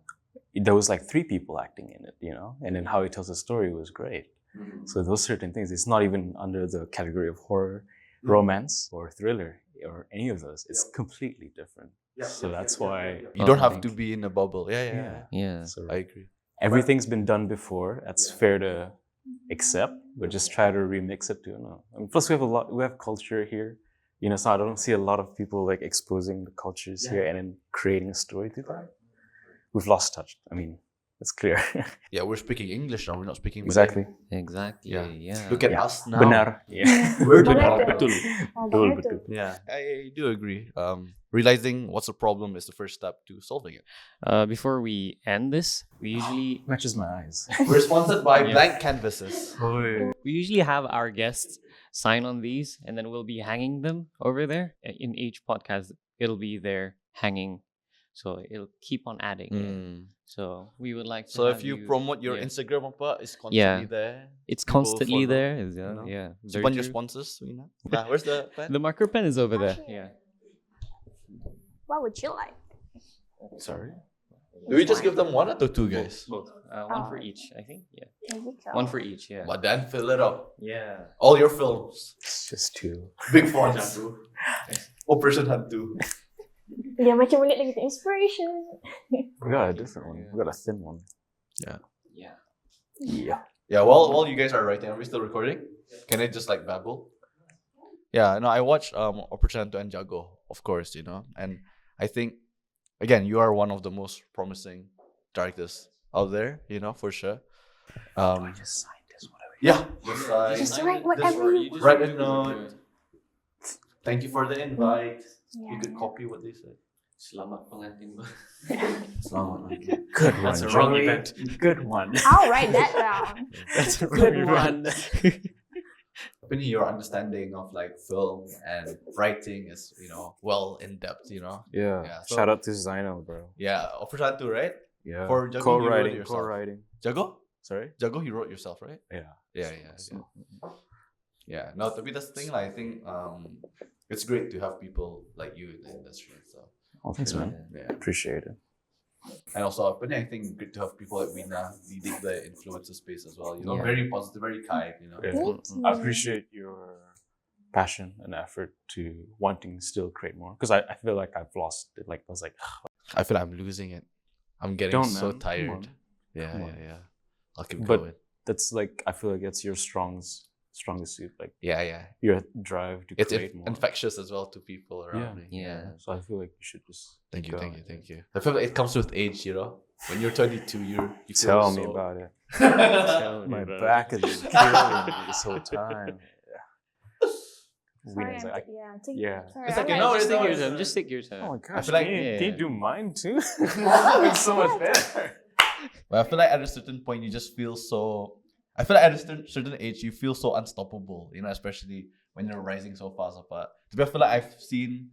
There was like 3 people acting in it, you know, and then how he tells the story was great. So those certain things, it's not even under the category of horror, romance, or thriller, or any of those. It's completely different. So that's why You don't I have to think- be in a bubble. Yeah. Yeah. So I agree. everything's been done before. That's fair to accept, but just try to remix it too. No, and plus we have culture here. You know, so I don't see a lot of people like exposing the cultures here and then creating a story to that. We've lost touch. I mean, it's clear. Yeah, we're speaking English now. We're not speaking Malay. Exactly. Exactly. Yeah. Yeah. Look at Yeah. us now. Benar. Yeah. We're Betul. benar. Betul. Oh, Betul, banget betul. tuh. Yeah. I do agree. Realizing what's the problem is the first step to solving it. Before we end this, we usually Matches my eyes. We're sponsored by Yeah. Blank Canvases. we usually have our guests sign on these, and then we'll be hanging them over there in each podcast. It'll be there hanging, so it'll keep on adding. So we would like to. So if have you promote your yeah. Instagram, apa, it's constantly Yeah. there. It's people constantly follow, there. you know? Yeah. So very find your true. sponsors, Wina. Where's the pen? The marker pen is over there. Actually, Yeah. What would you like? Sorry. Do we just give them one or two guys? Both. One for each, I think. Yeah. There you go. One for each. Yeah. But then fill it up. Yeah. All your films. It's just 2. Big fonts. Operation Hantu. Yeah, macam boleh lagi inspiration. We got a different one. We got a thin one. Yeah. Yeah. Yeah, while you guys are writing, are we still recording? Can I just like babble? Yeah, no, I watched Opportunity and Jago, of course, you know, and I think again you are one of the most promising directors out there, you know, for sure. Just sign this, whatever. Yeah, Just write whatever you want. write a note. Thank you for the invite. You Yeah. could copy what they said. Selamat pengantin baru. Selamat. Good one. That's a wrong Joey. event. Good one. I'll write that down. That's a Good wrong one. Penny, your understanding of like film and writing is, you know, well in depth, you know. Yeah. Yeah, so- Shout out to Zainal, bro. Yeah, Opportunity, right? Yeah. For Jago, you wrote it co-writing. yourself. Co-writing. Jago? Sorry. Jago, you wrote yourself, right? Yeah. Yeah. Yeah. No, tapi that's the thing. Like, I think it's great to have people like you in the industry. So Oh, thanks, man. yeah, Appreciate it. and also, but I think good to have people like Wina leading the influencer space as well. You know, Yeah. very positive, very kind. You know. Yeah. Thank you. I appreciate your passion and effort to wanting to still create more. Because I feel like I've lost it. Like I was like, I feel like I'm losing it. I'm getting Don't, so man. Come tired. on. Yeah, Come on. yeah. I'll keep But- going. that's like I feel like it's your strongest suit. Like Yeah. your drive to It's create more. infectious as well to people around me. Yeah. So I feel like you should just Thank you, go. thank you. I feel like it comes with age, you know. When you're 22, you feel Tell me so- about it. Tell me My about back it. is killing me this whole time. Sorry, Wina's like, yeah. yeah. Sorry, It's okay, I'm no, like- it's Just take not- your time. Just take your time. Oh my gosh! feel like- can you do mine too? Oh, It's so much better. But I feel like at a certain point, you just feel so. I feel like at a certain age, you feel so unstoppable. You know, especially when you're rising so fast apart. But I feel like I've seen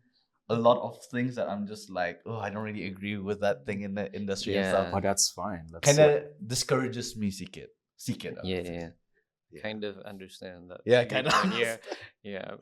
a lot of things that I'm just like, oh, I don't really agree with that thing in the industry and Yeah. stuff. Oh, that's fine. That's Kind of discourages me. Seek it. I would Yeah, say. yeah. Yeah. Kind of understand that. Yeah, feeling, kinda and yeah.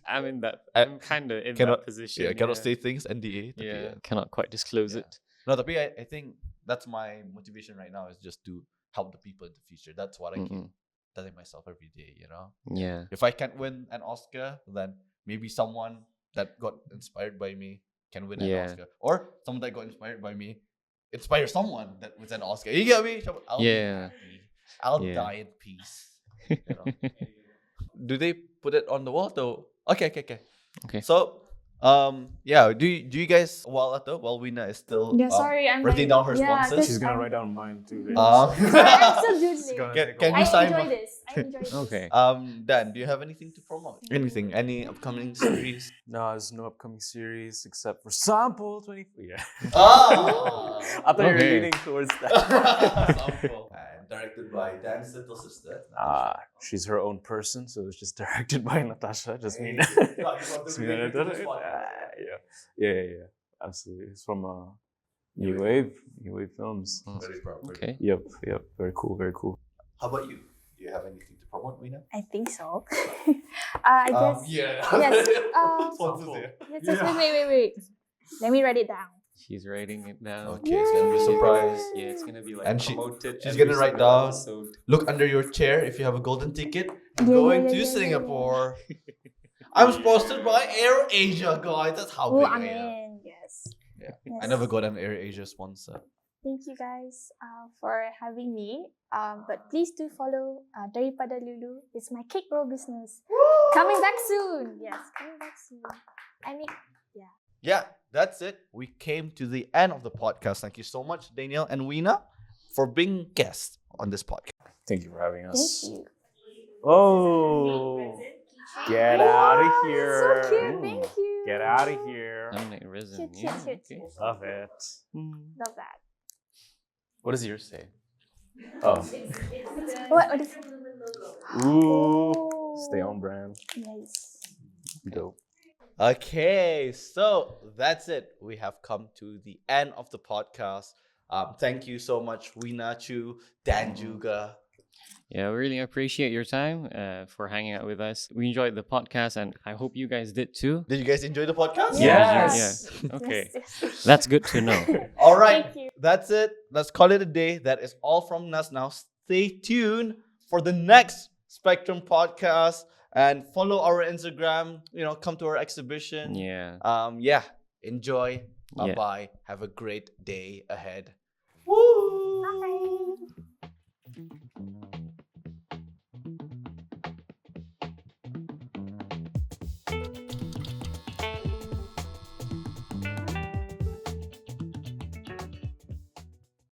I'm in that. I I'm kind of in cannot- that position. Yeah, I cannot say things NDA. Tapi Yeah, cannot quite disclose Yeah. it. No, tapi I think that's my motivation right now is just to help the people in the future. That's what I keep Mm-mm. telling myself every day, you know? Yeah. If I can't win an Oscar, then maybe someone that got inspired by me can win an Yeah. Oscar. Or someone that got inspired by me inspire someone that wins an Oscar. You get me? I'll be Yeah. happy. I'll Yeah. die in peace. You know? Do they put it on the wall though? Okay. Okay. So, yeah. Do you guys while Wina is still Yeah, sorry, I'm writing like, down her yeah, sponsors? 'cause She's gonna I'm- write down mine too. Sorry, I'm still It's doodling. gonna Can- take a can while. you sign I my- enjoy this. I enjoy this. Okay. Dan, do you have anything to promote? Anything? Any upcoming series? No, there's no upcoming series except for Sample 24. Yeah. Oh! I thought you were Okay. leaning towards that. And directed by Dan's little sister. She's her own person, so it's just directed by Natasha. Just me. Just me and Natasha. Yeah. Absolutely. It's from New Wave Films. Very proud. Okay. Yep. Very cool. How about you? Do you have anything to promote, Wina? I think so. I guess. Yeah. Yes. Sponsors here. Yes, wait. Let me write it down. She's writing it down. Okay, it's gonna be a surprise. Yeah, it's gonna be like And promoted. she's every gonna write single down- episode. Look under your chair if you have a golden ticket. I'm Yeah, going yeah, to yeah, yeah, Singapore. I'm sponsored by Air Asia, guys. That's how Oh, big I am. amen. Yes. Yeah. Yes. I never got an Air Asia sponsor. Thank you guys for having me. But please do follow Daripada Lulu. It's my cake roll business. Coming back soon. Yes, coming back soon. I mean, Yeah, that's it. We came to the end of the podcast. Thank you so much, Daniel and Wina, for being guests on this podcast. Thank you for having thank us. you. Oh, get out of here! So cute. Thank you. Get out of here! Laminate resin. Cute, Yeah. cute, Okay. cute. Love it. Love that. What does yours say? Oh, What is it? ooh, Oh. stay on brand. Nice. Dope. Okay, so that's it. We have come to the end of the podcast. Thank you so much, Wina Chu, Dan juga. Yeah, we really appreciate your time for hanging out with us. We enjoyed the podcast, and I hope you guys did too. Did you guys enjoy the podcast? Yes. Yeah. Okay. Yes. That's good to know. All right. Thank you. That's it. Let's call it a day. That is all from us now. Stay tuned for the next Spectrum podcast and follow our Instagram. You know, come to our exhibition. Yeah. Yeah. Enjoy Bye Yeah. bye. Have a great day ahead.